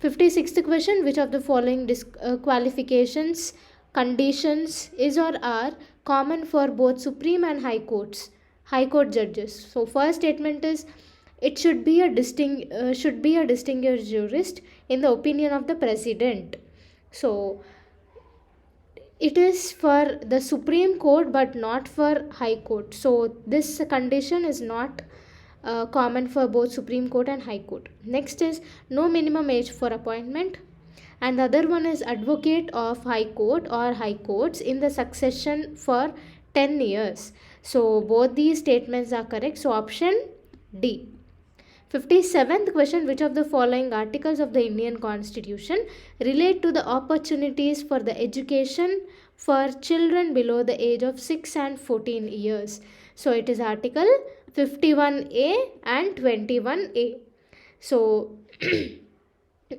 [SPEAKER 1] 56th question, which of the following qualifications, conditions is or are common for both Supreme and High Courts, High Court judges? So first statement is, it should be a distinguished jurist in the opinion of the President. So it is for the Supreme Court but not for High Court. So this condition is not common for both Supreme Court and High Court. Next is, no minimum age for appointment, and the other one is advocate of High Court or High Courts in the succession for 10 years. So both these statements are correct. So option D. 57th question, which of the following articles of the Indian Constitution relate to the opportunities for the education for children below the age of 6 and 14 years? So it is Article 51A and 21A. So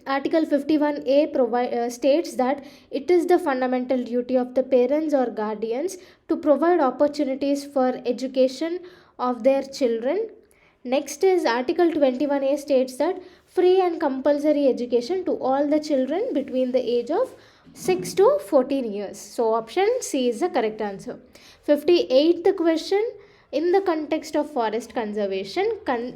[SPEAKER 1] Article 51A states that it is the fundamental duty of the parents or guardians to provide opportunities for education of their children. Next is Article 21A states that free and compulsory education to all the children between the age of 6 to 14 years. So option C is the correct answer. 58th question, in the context of forest conservation,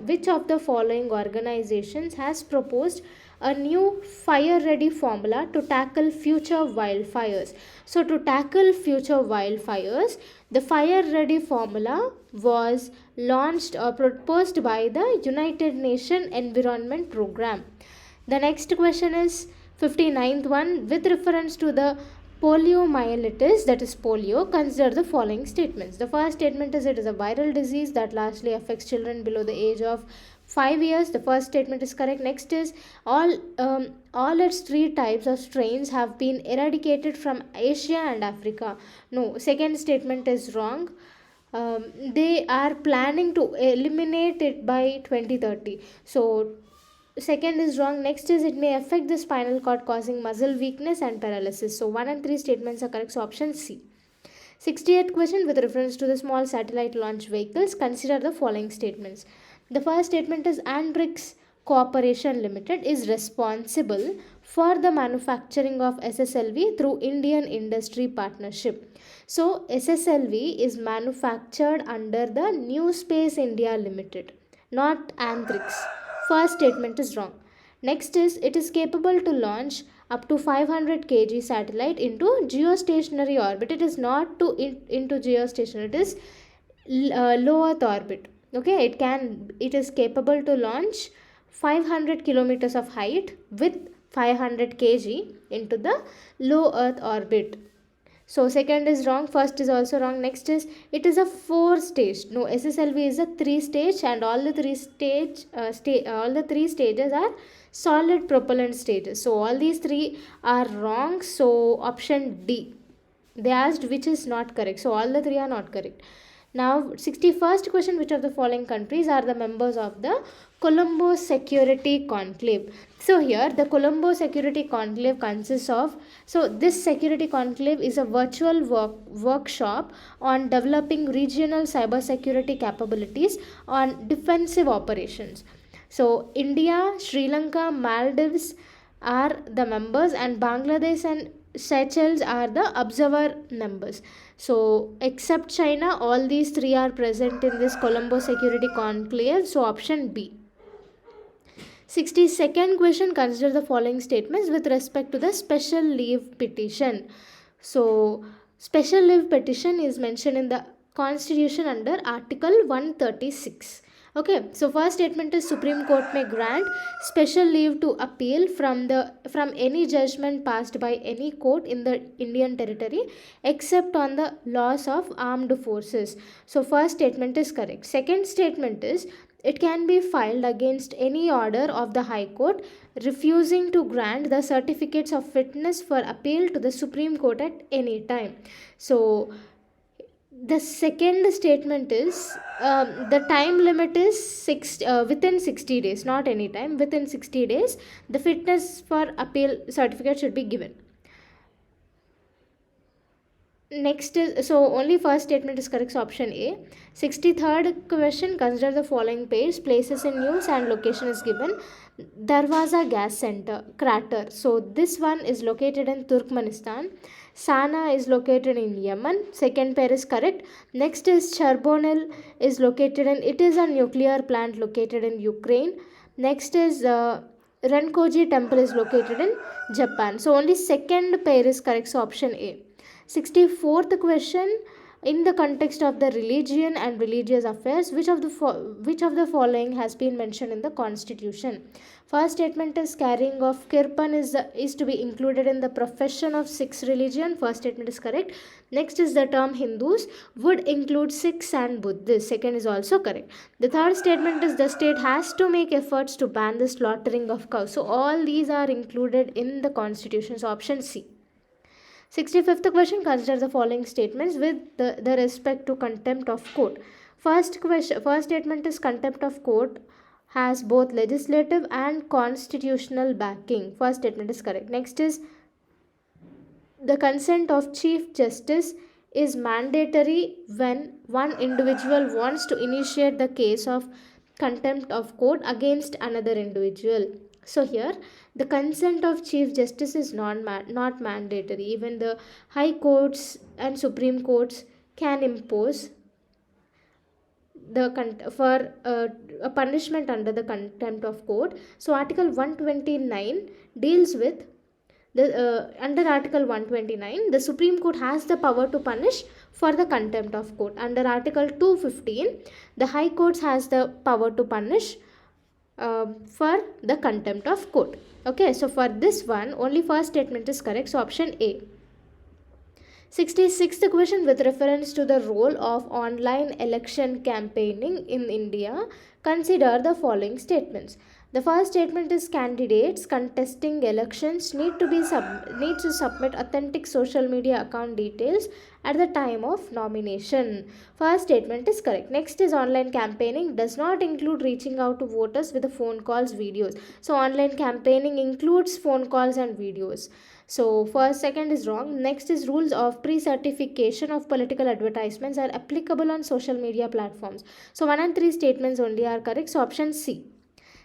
[SPEAKER 1] which of the following organizations has proposed a new fire ready formula to tackle future wildfires. So, to tackle future wildfires, the fire ready formula was launched or proposed by the United Nations Environment Program. The next question is 59th one. With reference to the poliomyelitis, that is polio, consider the following statements. The first statement is it is a viral disease that largely affects children below the age of 5 years. The first statement is correct. Next is all its three types of strains have been eradicated from Asia and Africa. No, second statement is wrong. They are planning to eliminate it by 2030. So second is wrong. Next is it may affect the spinal cord, causing muscle weakness and paralysis. So 1 and 3 statements are correct. So option C. 68th question, with reference to the small satellite launch vehicles, consider the following statements. The first statement is Andrix Corporation Limited is responsible for the manufacturing of SSLV through Indian Industry Partnership. So SSLV is manufactured under the New Space India Limited, not Andrix. First statement is wrong. Next is it is capable to launch up to 500 kg satellite into geostationary orbit. It is not into geostationary, it is low earth orbit. Okay, it is capable to launch 500 kilometers of height with 500 kg into the low earth orbit. So second is wrong, first is also wrong. Next is it is a 4-stage. No, SSLV is a 3-stage, and all the three stages are solid propellant stages. So all these three are wrong. So option D. They asked which is not correct. So all the three are not correct. Now 61st question, which of the following countries are the members of the Colombo Security Conclave? So here the Colombo Security Conclave consists of, so this Security Conclave is a virtual workshop on developing regional cybersecurity capabilities on defensive operations. So India, Sri Lanka, Maldives are the members, and Bangladesh and Seychelles are the observer members. So except China, all these three are present in this Colombo Security Conclave. So option B. 62nd question, consider the following statements with respect to the special leave petition. So special leave petition is mentioned in the Constitution under Article 136. Okay, so first statement is Supreme Court may grant special leave to appeal from any judgment passed by any court in the Indian territory except on the loss of armed forces. So first statement is correct. Second statement is it can be filed against any order of the High Court refusing to grant the certificates of fitness for appeal to the Supreme Court at any time. So the second statement is the time limit is within 60 days, not any time. Within 60 days, the fitness for appeal certificate should be given. Next is, so only first statement is correct, so option A. 63rd question, consider the following page. Places in news and location is given. Darwaza gas center crater, so this one is located in Turkmenistan. Sana is located in Yemen. Second pair is correct. Next is Chernobyl is located in, it is a nuclear plant located in Ukraine. Next is Renkoji temple is located in Japan. So only second pair is correct, so option A. 64th question, in the context of the religion and religious affairs, which of the following has been mentioned in the Constitution? First statement is carrying of kirpan is to be included in the profession of Sikhs religion. First statement is correct. Next is the term Hindus would include Sikhs and Buddhists. Second is also correct. The third statement is the state has to make efforts to ban the slaughtering of cows. So all these are included in the Constitution. So option C. 65th question, consider the following statements with the respect to contempt of court. First statement is contempt of court has both legislative and constitutional backing. First statement is correct. Next is the consent of Chief Justice is mandatory when one individual wants to initiate the case of contempt of court against another individual. So here the consent of Chief Justice is not mandatory. Even the high courts and Supreme Courts can impose for a punishment under the contempt of court. So Article 129 deals with under Article 129, the Supreme Court has the power to punish for the contempt of court. Under Article 215, the High Courts has the power to punish for the contempt of court. Okay, so for this one, only first statement is correct. So option A. 66th question, with reference to the role of online election campaigning in India, consider the following statements. The first statement is candidates contesting elections need to submit authentic social media account details at the time of nomination. First statement is correct. Next is online campaigning does not include reaching out to voters with the phone calls, videos. So online campaigning includes phone calls and videos. So second is wrong. Next is rules of pre-certification of political advertisements are applicable on social media platforms. So 1 and 3 statements only are correct. So option C.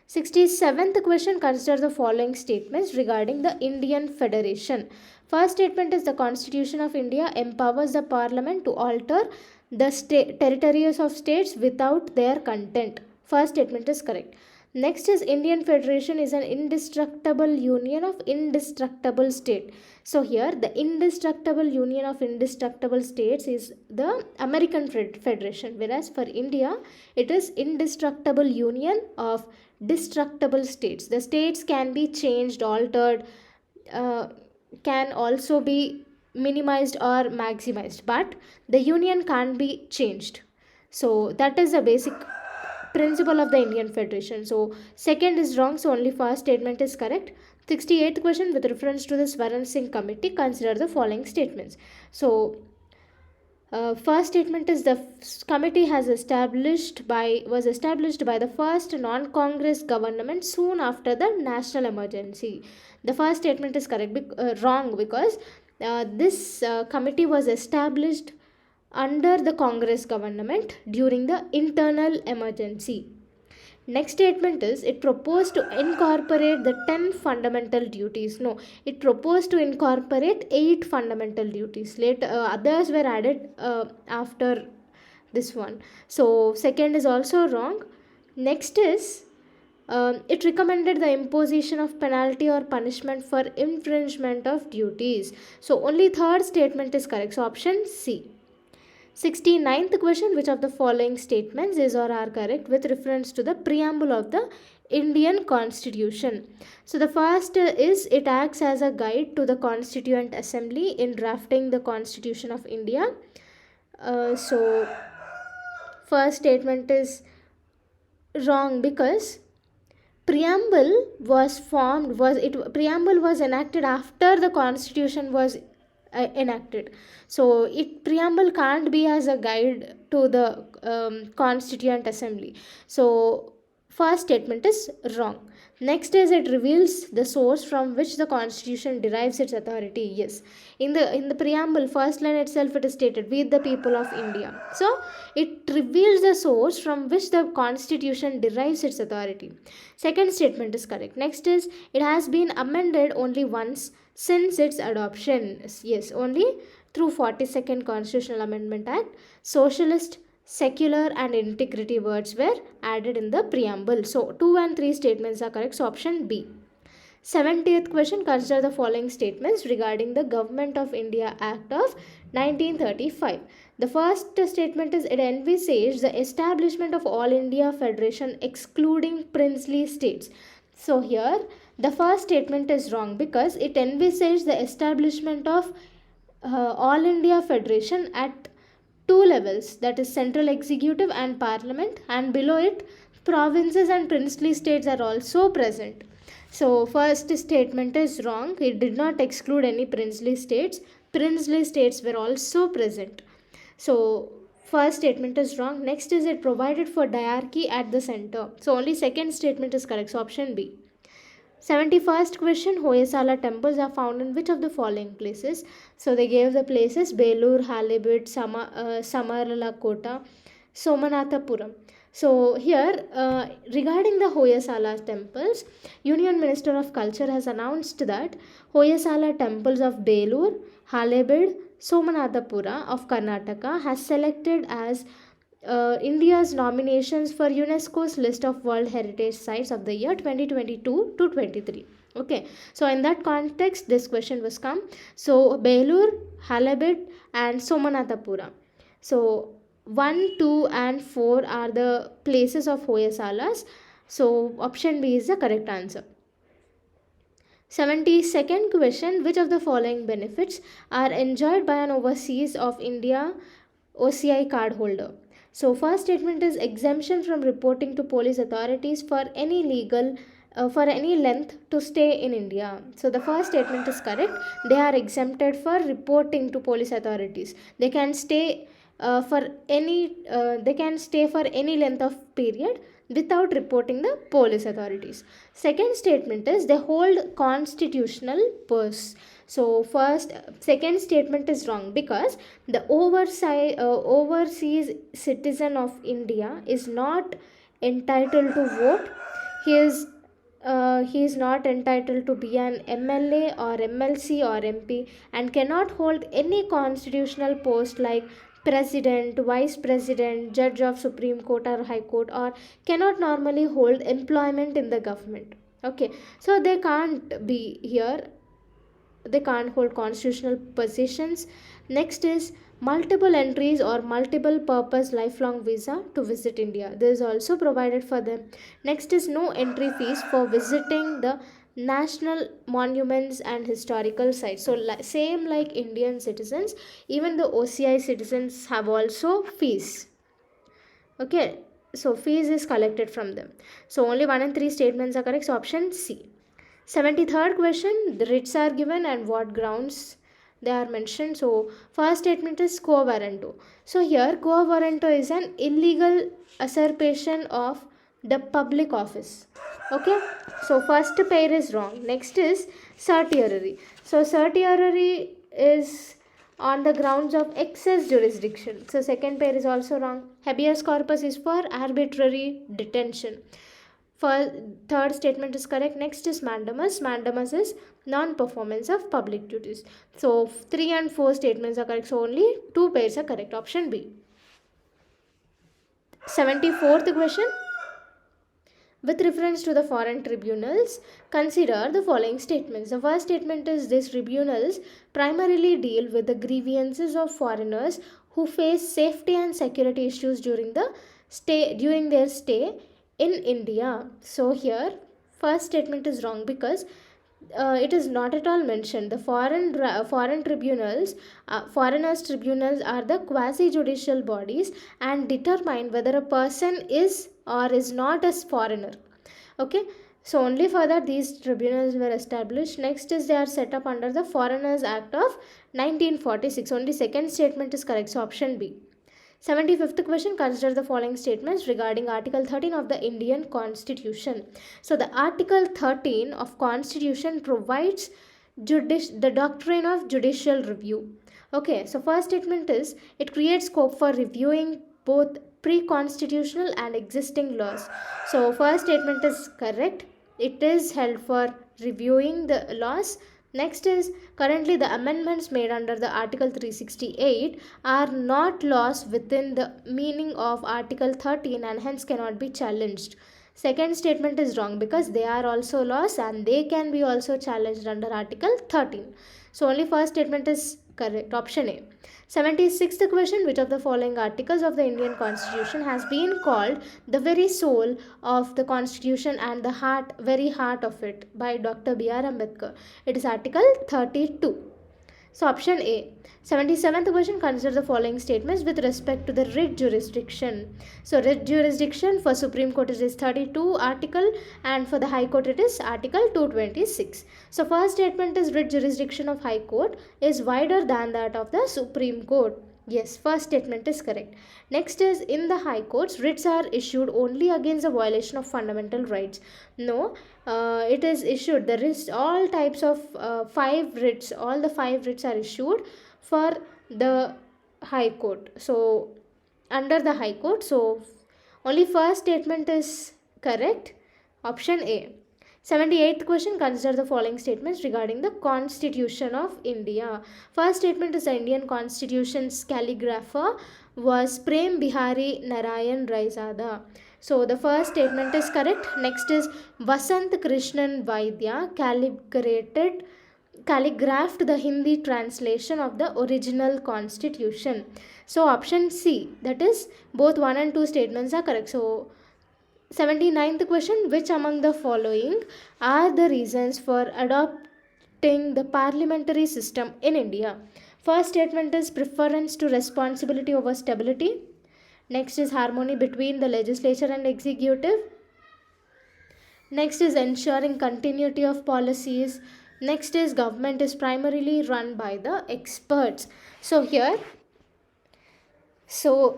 [SPEAKER 1] 67th question, consider the following statements regarding the Indian Federation. First statement is the Constitution of India empowers the Parliament to alter the territories of states without their consent. First statement is correct. Next is Indian Federation is an indestructible union of indestructible state. So here the indestructible union of indestructible states is the American Federation, whereas for India it is indestructible union of destructible states. The states can be changed, altered, can also be minimized or maximized, but the union can't be changed. So that is the basic principle of the Indian Federation. So second is wrong, so only first statement is correct. 68th question, with reference to the Swaran Singh committee, consider the following statements. So first statement is the committee was established by the first non-Congress government soon after the national emergency. The first statement is correct, wrong, because this committee was established under the Congress government during the internal emergency. Next statement is it proposed to incorporate the 10 fundamental duties. No, it proposed to incorporate 8 fundamental duties. Later, others were added after this one. So second is also wrong. Next is it recommended the imposition of penalty or punishment for infringement of duties. So only third statement is correct. So option C. 69th question, which of the following statements is or are correct with reference to the preamble of the Indian Constitution? So the first is it acts as a guide to the Constituent Assembly in drafting the Constitution of India. So first statement is wrong, because preamble was enacted after the Constitution was enacted. So preamble can't be as a guide to the Constituent Assembly. So first statement is wrong. Next is it reveals the source from which the Constitution derives its authority. Yes, in the preamble, first line itself it is stated, "We the people of India." So it reveals the source from which the Constitution derives its authority. Second statement is correct. Next is it has been amended only once since its adoption. Yes, only through 42nd Constitutional Amendment Act. Socialist, secular and integrity words were added in the preamble. So 2 and 3 statements are correct. So option B. 70th question, consider the following statements regarding the Government of India Act of 1935. The first statement is it envisaged the establishment of All India Federation excluding princely states. So here the first statement is wrong, because it envisaged the establishment of All India Federation at 2 levels, that is central executive and parliament, and below it provinces and princely states are also present. So first statement is wrong, it did not exclude any princely states. Princely states were also present. So first statement is wrong. Next is it provided for diarchy at the center. So only second statement is correct. So option B. 71st question, Hoysala temples are found in which of the following places? So they gave the places Belur, Halibut, Samaralakota, Somanathapuram. So here regarding the Hoysala temples, Union Minister of Culture has announced that Hoysala temples of Belur, Halibut, Somanathapura of Karnataka has selected as India's nominations for UNESCO's list of World Heritage Sites of the year 2022 to 23. Okay, so in that context, this question was come. So Belur, Halabit, and Somanathapura. So 1, 2, and 4 are the places of Hoysalas. So option B is the correct answer. 72nd question, which of the following benefits are enjoyed by an overseas of India OCI card holder? So first statement is exemption from reporting to police authorities for any legal for any length to stay in India. So the first statement is correct. They are exempted for reporting to police authorities. They can stay they can stay for any length of period without reporting the police authorities. Second statement is they hold constitutional posts. So second statement is wrong because the overseas citizen of India is not entitled to vote. He is not entitled to be an MLA or MLC or MP and cannot hold any constitutional post like president, vice president, judge of Supreme Court or High Court, or cannot normally hold employment in the government. Okay, so they can't be here, they can't hold constitutional positions. Next is multiple entries or multiple purpose lifelong visa to visit India. This is also provided for them. Next is no entry fees for visiting the national monuments and historical sites. So same like Indian citizens, even the OCI citizens have also fees. Okay, so fees is collected from them. So only 1 and 3 statements are correct. So option C. 73rd question, the writs are given and what grounds they are mentioned. So first statement is quo warranto. So here quo warranto is an illegal usurpation of the public office. Okay, so first pair is wrong. Next is certiorari. So certiorari is on the grounds of excess jurisdiction. So second pair is also wrong. Habeas corpus is for arbitrary detention. Third statement is correct. Next is mandamus. Mandamus is non-performance of public duties. So 3 and 4 statements are correct. So only 2 pairs are correct. Option B. 74th question. With reference to the foreign tribunals, consider the following statements. The first statement is these tribunals primarily deal with the grievances of foreigners who face safety and security issues during their stay in India. So here first statement is wrong because it is not at all mentioned. The foreign tribunals, foreigners tribunals are the quasi judicial bodies and determine whether a person is or is not a foreigner. Okay, so only for that these tribunals were established. Next is they are set up under the Foreigners Act of 1946. Only second statement is correct. So option B. 75th question, consider the following statements regarding Article 13 of the Indian Constitution. So the Article 13 of Constitution provides the doctrine of judicial review. Okay, so first statement is it creates scope for reviewing both pre-constitutional and existing laws. So first statement is correct. It is held for reviewing the laws. Next is currently the amendments made under the Article 368 are not laws within the meaning of Article 13 and hence cannot be challenged. Second statement is wrong because they are also laws and they can be also challenged under Article 13. So only first statement is correct. Option A. 76th question, which of the following articles of the Indian Constitution has been called the very soul of the Constitution and the very heart of it by Dr. B.R. Ambedkar? It is Article 32. So option A. 77th question, consider the following statements with respect to the writ jurisdiction. So writ jurisdiction for Supreme Court it is 32 article and for the High Court it is Article 226. So first statement is writ jurisdiction of High Court is wider than that of the Supreme Court. Yes, first statement is correct. Next is in the High Courts, writs are issued only against the violation of fundamental rights. No, it is issued. There is all types of 5 writs. All the 5 writs are issued for the High Court. So under the High Court, so only first statement is correct. Option A. 78th question, consider the following statements regarding the Constitution of India. First statement is the Indian Constitution's calligrapher was Prem Bihari Narayan Raizada. So the first statement is correct. Next is Vasant Krishnan Vaidya calligraphed the Hindi translation of the original constitution. So option C, that is both 1 and 2 statements are correct. So 79th question, which among the following are the reasons for adopting the parliamentary system in India? First statement is preference to responsibility over stability. Next is harmony between the legislature and executive. Next is ensuring continuity of policies. Next is government is primarily run by the experts. So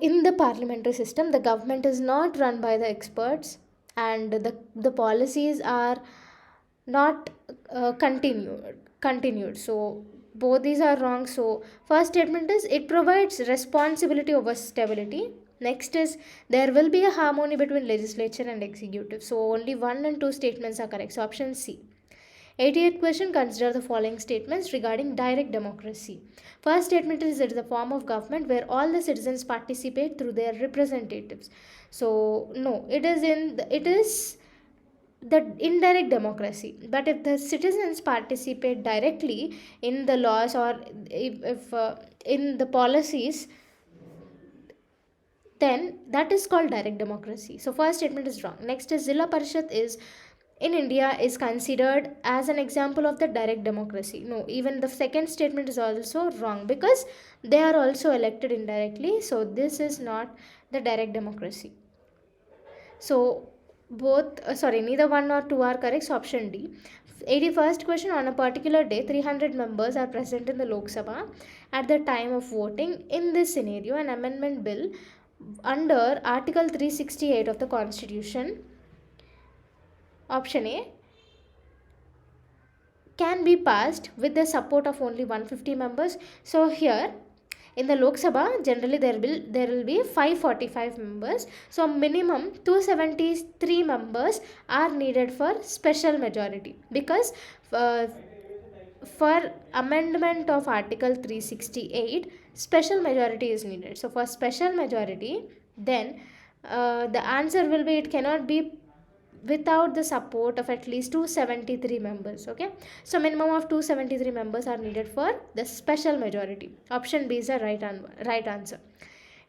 [SPEAKER 1] in the parliamentary system, the government is not run by the experts, and the policies are not continued. So both these are wrong. So first statement is it provides responsibility over stability. Next is there will be a harmony between legislature and executive. So only 1 and 2 statements are correct. So option C. 88th question, consider the following statements regarding direct democracy. First statement is it is a form of government where all the citizens participate through their representatives. So no, it is the indirect democracy. But if the citizens participate directly in the laws, or if in the policies, then that is called direct democracy. So first statement is wrong. Next is Zilla Parishad is in India is considered as an example of the direct democracy. No, even the second statement is also wrong, because they are also elected indirectly. So this is not the direct democracy. So neither 1 nor 2 are correct. So option D. 81st question, on a particular day 300 members are present in the Lok Sabha at the time of voting. In this scenario, an amendment bill under Article 368 of the Constitution, option A, can be passed with the support of only 150 members. So here in the Lok Sabha, generally there will be 545 members. So minimum 273 members are needed for special majority, because for amendment of Article 368, special majority is needed. So for special majority, then the answer will be, it cannot be without the support of at least 273 members. Okay, so minimum of 273 members are needed for the special majority. Option B is the right answer.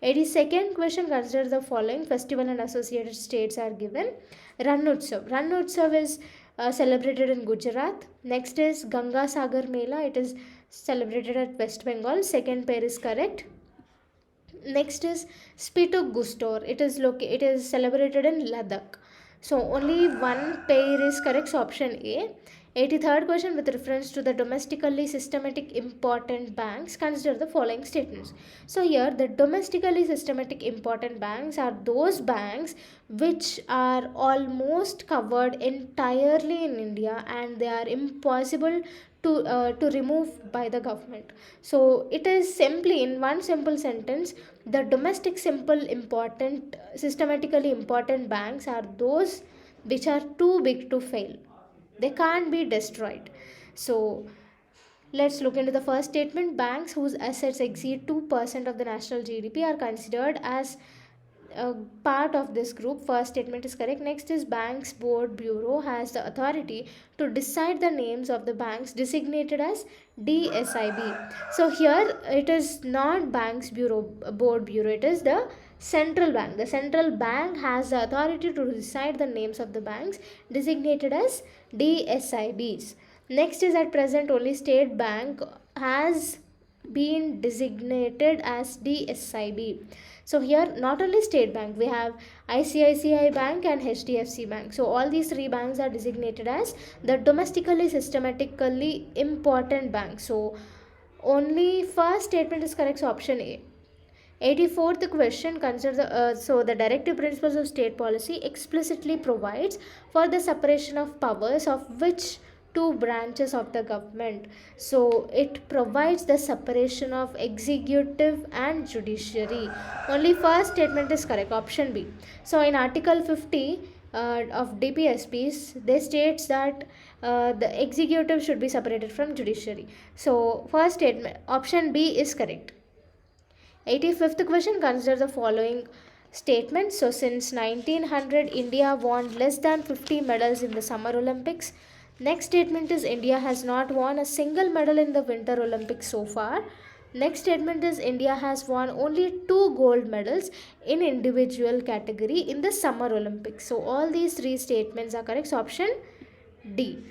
[SPEAKER 1] 82nd question, consider the following festival and associated states are given. Ranotsav is celebrated in Gujarat. Next is Ganga Sagar Mela, it is celebrated at West Bengal. Second pair is correct. Next is Spituk Gustor, it is celebrated in Ladakh. So only one pair is correct. So option A. 83rd question, with reference to the domestically systematic important banks, consider the following statements. So here the domestically systematic important banks are those banks which are almost covered entirely in India, and they are impossible to remove by the government. So it is simply, in one simple sentence, the domestic systematically important banks are those which are too big to fail. They can't be destroyed. So let's look into the first statement. Banks whose assets exceed 2% of the national GDP are considered as part of this group. First statement is correct. Next is Banks Board Bureau has the authority to decide the names of the banks designated as DSIB. So here it is not Board Bureau, it is the central bank. The central bank has the authority to decide the names of the banks designated as DSIBs. Next is, at present only State Bank has been designated as DSIB. So here not only State Bank, we have ICICI Bank and HDFC Bank. So all these three banks are designated as the domestically systematically important banks. So only first statement is correct. So option A. 84th question, consider the directive principles of state policy explicitly provides for the separation of powers of which two branches of the government. So it provides the separation of executive and judiciary. Only first statement is correct, option B. So in Article 50 of DPSPs, they states that the executive should be separated from judiciary. So first statement, option B is correct. 85th question, consider the following statements. So since 1900, India won less than 50 medals in the Summer Olympics. Next statement is India has not won a single medal in the Winter Olympics so far. Next statement is India has won only 2 gold medals in individual category in the Summer Olympics. So all these 3 statements are correct. So option D.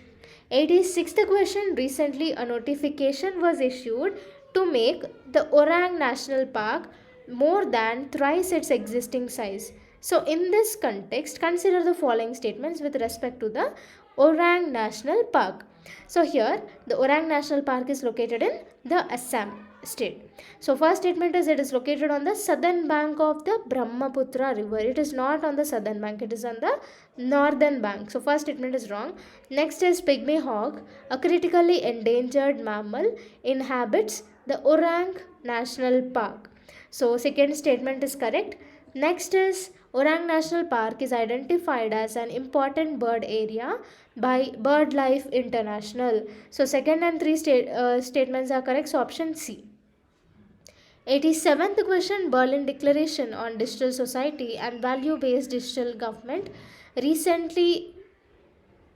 [SPEAKER 1] 86th question, recently a notification was issued to make the Orang National Park more than thrice its existing size. So in this context, consider the following statements with respect to the Orang National Park. So here the Orang National Park is located in the Assam state. So first statement is it is located on the southern bank of the Brahmaputra river. It is not on the southern bank, it is on the northern bank. So first statement is wrong. Next is pygmy hawk, a critically endangered mammal, inhabits the Orang National Park. So second statement is correct. Next is Orang National Park is identified as an important bird area by BirdLife International. So second and three statements are correct. So option C. 87th question, Berlin Declaration on Digital Society and Value-Based Digital Government, recently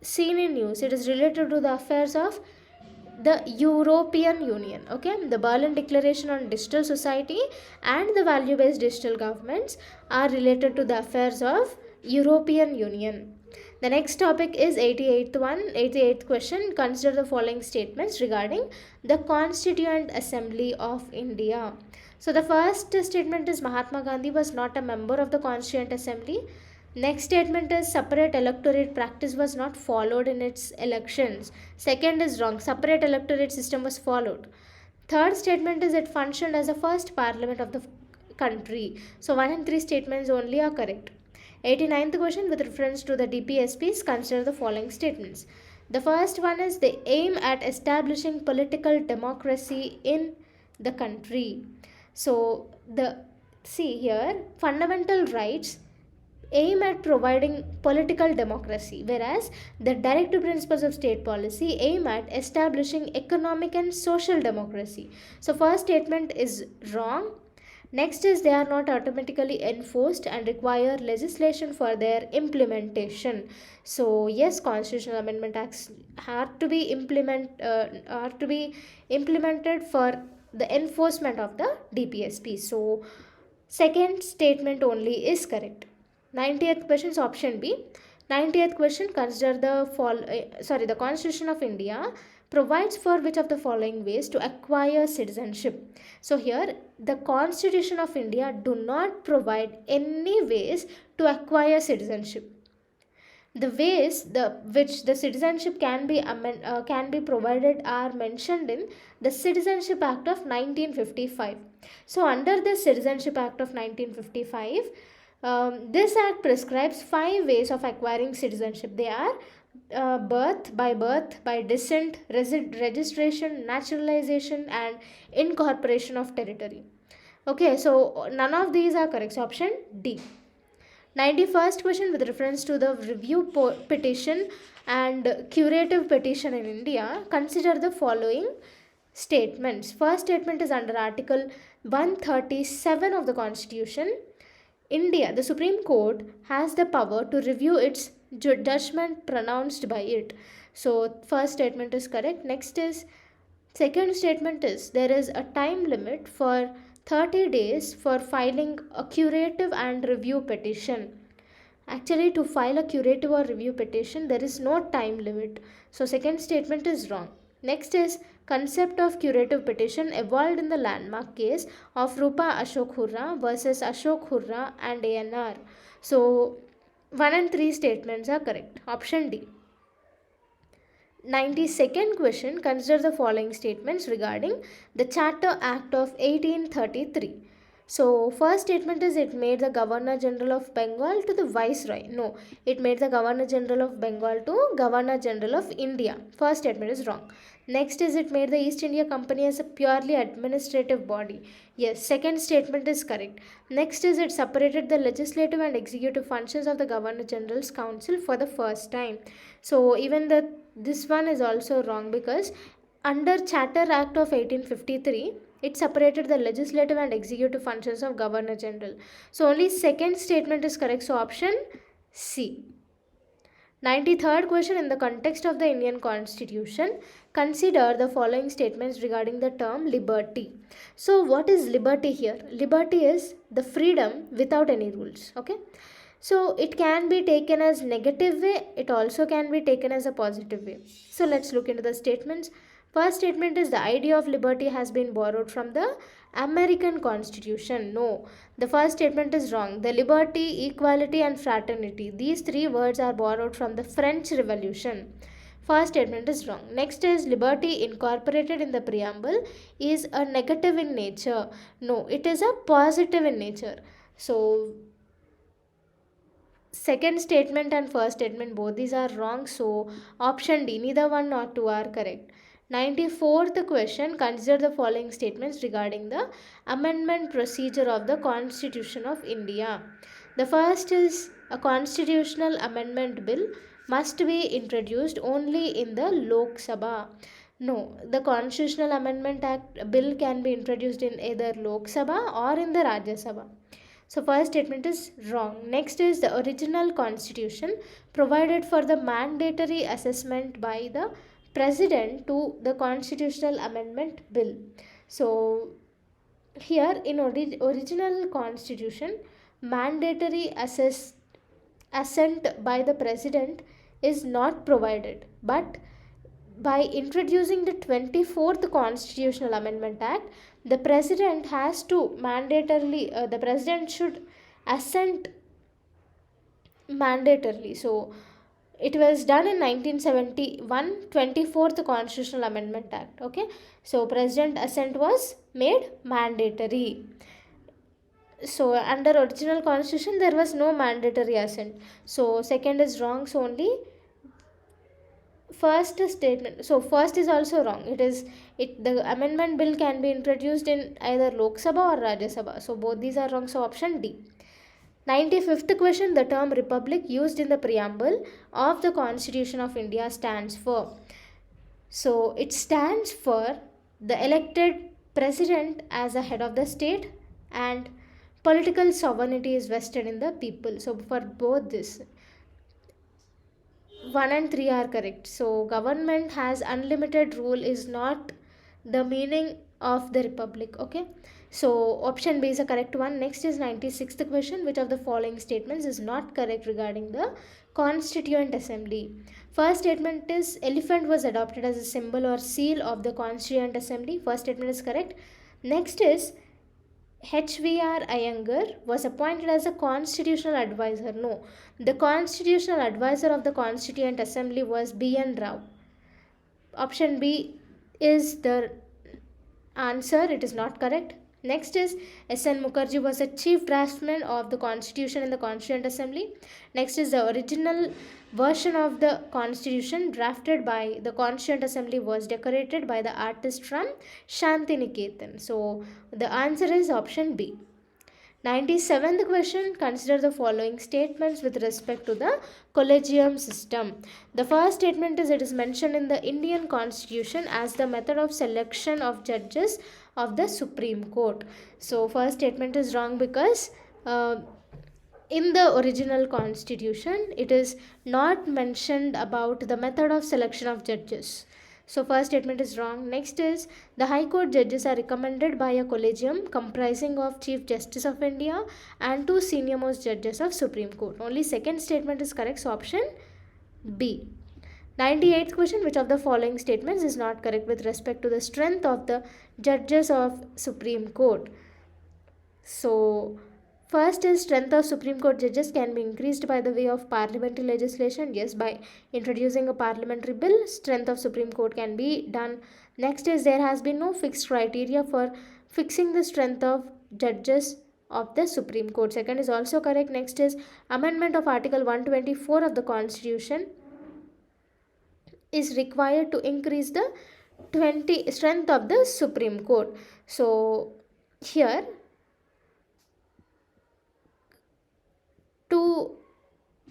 [SPEAKER 1] seen in news. It is related to the affairs of the European Union. Okay, the Berlin Declaration on Digital Society and the Value-Based Digital Governments are related to the affairs of European Union. The next topic is 88th question. Consider the following statements regarding the Constituent Assembly of India. So the first statement is Mahatma Gandhi was not a member of the Constituent Assembly. Next statement is separate electorate practice was not followed in its elections. Second is wrong. Separate electorate system was followed. Third statement is it functioned as the first parliament of the country. So 1 and 3 statements only are correct. 89th question, with reference to the DPSPs, consider the following statements. The first one is they aim at establishing political democracy in the country. So see here, fundamental rights aim at providing political democracy, whereas the directive principles of state policy aim at establishing economic and social democracy. So first statement is wrong. Next is they are not automatically enforced and require legislation for their implementation. So yes, constitutional amendment acts are to be implemented for the enforcement of the DPSP. So second statement only is correct. 90th question is option B. 90th question, consider the Constitution of India provides for which of the following ways to acquire citizenship. So here the Constitution of India do not provide any ways to acquire citizenship. The ways which the citizenship can be provided are mentioned in the Citizenship Act of 1955. So under the Citizenship Act of 1955, this act prescribes 5 ways of acquiring citizenship. They are birth, by descent, registration, naturalization, and incorporation of territory. Okay, so none of these are correct. So option D. 91st question, with reference to the review petition and curative petition in India, consider the following statements. First statement is under Article 137 of the Constitution. India, the Supreme Court, has the power to review its judgment pronounced by it. So first statement is correct. Next is second statement is there is a time limit for 30 days for filing a curative and review petition. Actually, to file a curative or review petition, there is no time limit. So second statement is wrong. Next is concept of curative petition evolved in the landmark case of Rupa Ashok Hurra versus Ashok Hurra and ANR. So 1 and 3 statements are correct. Option D. 92nd question, consider the following statements regarding the Charter Act of 1833. So first statement is it made the Governor General of Bengal to the Viceroy. No, it made the Governor General of Bengal to Governor General of India. First statement is wrong. Next is it made the East India Company as a purely administrative body. Yes, second statement is correct. Next is it separated the legislative and executive functions of the Governor General's Council for the first time. So even this one is also wrong, because under Charter Act of 1853, it separated the legislative and executive functions of Governor General. So only second statement is correct. So option C. 93rd question, in the context of the Indian Constitution, consider the following statements regarding the term liberty. So what is liberty here? Liberty is the freedom without any rules. Okay. So it can be taken as negative way, it also can be taken as a positive way. So let's look into the statements. First statement is the idea of liberty has been borrowed from the American Constitution. No, the first statement is wrong. The liberty, equality and fraternity, these three words are borrowed from the French Revolution. First statement is wrong. Next is liberty incorporated in the preamble is a negative in nature. No, it is a positive in nature. So second statement and first statement, both these are wrong. So option D, neither one nor two are correct. 94th question, consider the following statements regarding the amendment procedure of the Constitution of India. The first is a constitutional amendment bill must be introduced only in the Lok Sabha. No, the Constitutional Amendment Act bill can be introduced in either Lok Sabha or in the Rajya Sabha. So first statement is wrong. Next is the original constitution provided for the mandatory assessment by the president to the constitutional amendment bill. So here in original constitution, mandatory assent by the president is not provided, but by introducing the 24th Constitutional Amendment Act, the president has to mandatorily, the president should assent mandatorily. So it was done in 1971, 24th Constitutional Amendment Act. Okay, so president assent was made mandatory. So under original constitution there was no mandatory assent. So second is wrong. So only first statement, so first is also wrong. The amendment bill can be introduced in either Lok Sabha or Rajya Sabha. So both these are wrong. So option D. 95th question, the term republic used in the preamble of the Constitution of India stands for. So it stands for the elected president as a head of the state, and political sovereignty is vested in the people. So for both this, 1 and 3 are correct. So government has unlimited rule is not the meaning of the republic. Okay, so option B is a correct one. Next is 96th question, which of the following statements is not correct regarding the Constituent Assembly? First statement is elephant was adopted as a symbol or seal of the Constituent Assembly. First statement is correct. Next is HVR Iyengar was appointed as a constitutional advisor. No, the constitutional advisor of the Constituent Assembly was B.N. Rao. Option B is the answer. It is not correct. Next is S.N. Mukherjee was a chief draftsman of the Constitution in the Constituent Assembly. Next is the original version of the Constitution drafted by the Constituent Assembly was decorated by the artist from Shantiniketan. So the answer is option B. 97th question, consider the following statements with respect to the collegium system. The first statement is, it is mentioned in the Indian Constitution as the method of selection of judges of the Supreme Court. So first statement is wrong, because in the original constitution it is not mentioned about the method of selection of judges. So first statement is wrong. Next is, the High Court judges are recommended by a collegium comprising of Chief Justice of India and two senior most judges of Supreme Court. Only second statement is correct. So option B. 98th question, which of the following statements is not correct with respect to the strength of the judges of Supreme Court? So first is, strength of Supreme Court judges can be increased by the way of parliamentary legislation. Yes, by introducing a parliamentary bill, strength of Supreme Court can be done. Next is, there has been no fixed criteria for fixing the strength of judges of the Supreme Court. Second is also correct. Next is, amendment of Article 124 of the Constitution is required to increase the strength of the Supreme Court. So here, to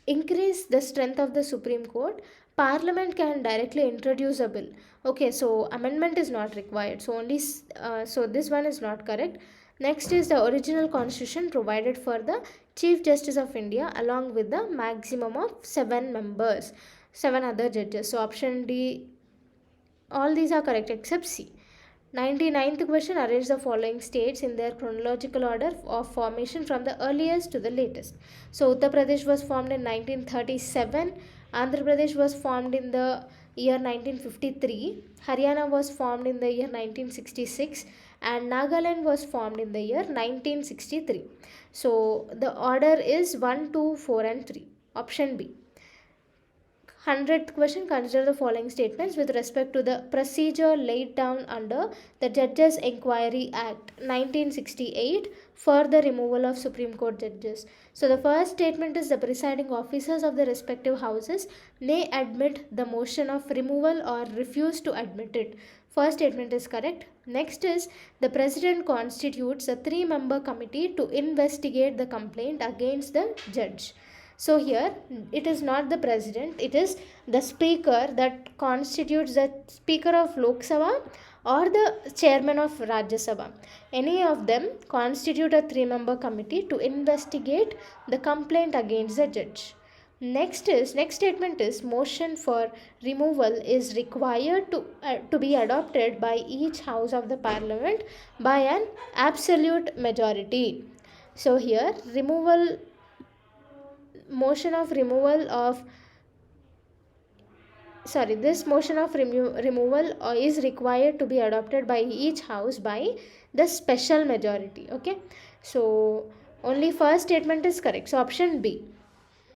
[SPEAKER 1] increase the strength of the Supreme Court, Parliament can directly introduce a bill. Okay, so amendment is not required, so only so this one is not correct. Next is the original constitution provided for the Chief Justice of India along with the maximum of 7 members, 7 other judges. So option D, all these are correct except C. 99th question, arrange the following states in their chronological order of formation from the earliest to the latest. So Uttar Pradesh was formed in 1937, Andhra Pradesh was formed in the year 1953, Haryana was formed in the year 1966, and Nagaland was formed in the year 1963. So the order is 1, 2, 4 and 3. Option B. 100th question, consider the following statements with respect to the procedure laid down under the Judges Inquiry Act 1968 for the removal of Supreme Court judges. So the first statement is the presiding officers of the respective houses may admit the motion of removal or refuse to admit it. First statement is correct. Next is the president constitutes a 3-member committee to investigate the complaint against the judge. So here it is not the president, it is the speaker that constitutes the speaker of Lok Sabha or the chairman of Rajya Sabha. Any of them constitute a 3-member committee to investigate the complaint against the judge. Next statement is motion for removal is required to be adopted by each house of the parliament by an absolute majority. So here motion of removal of this motion of removal is required to be adopted by each house by the special majority. Okay, so only first statement is correct, so option B.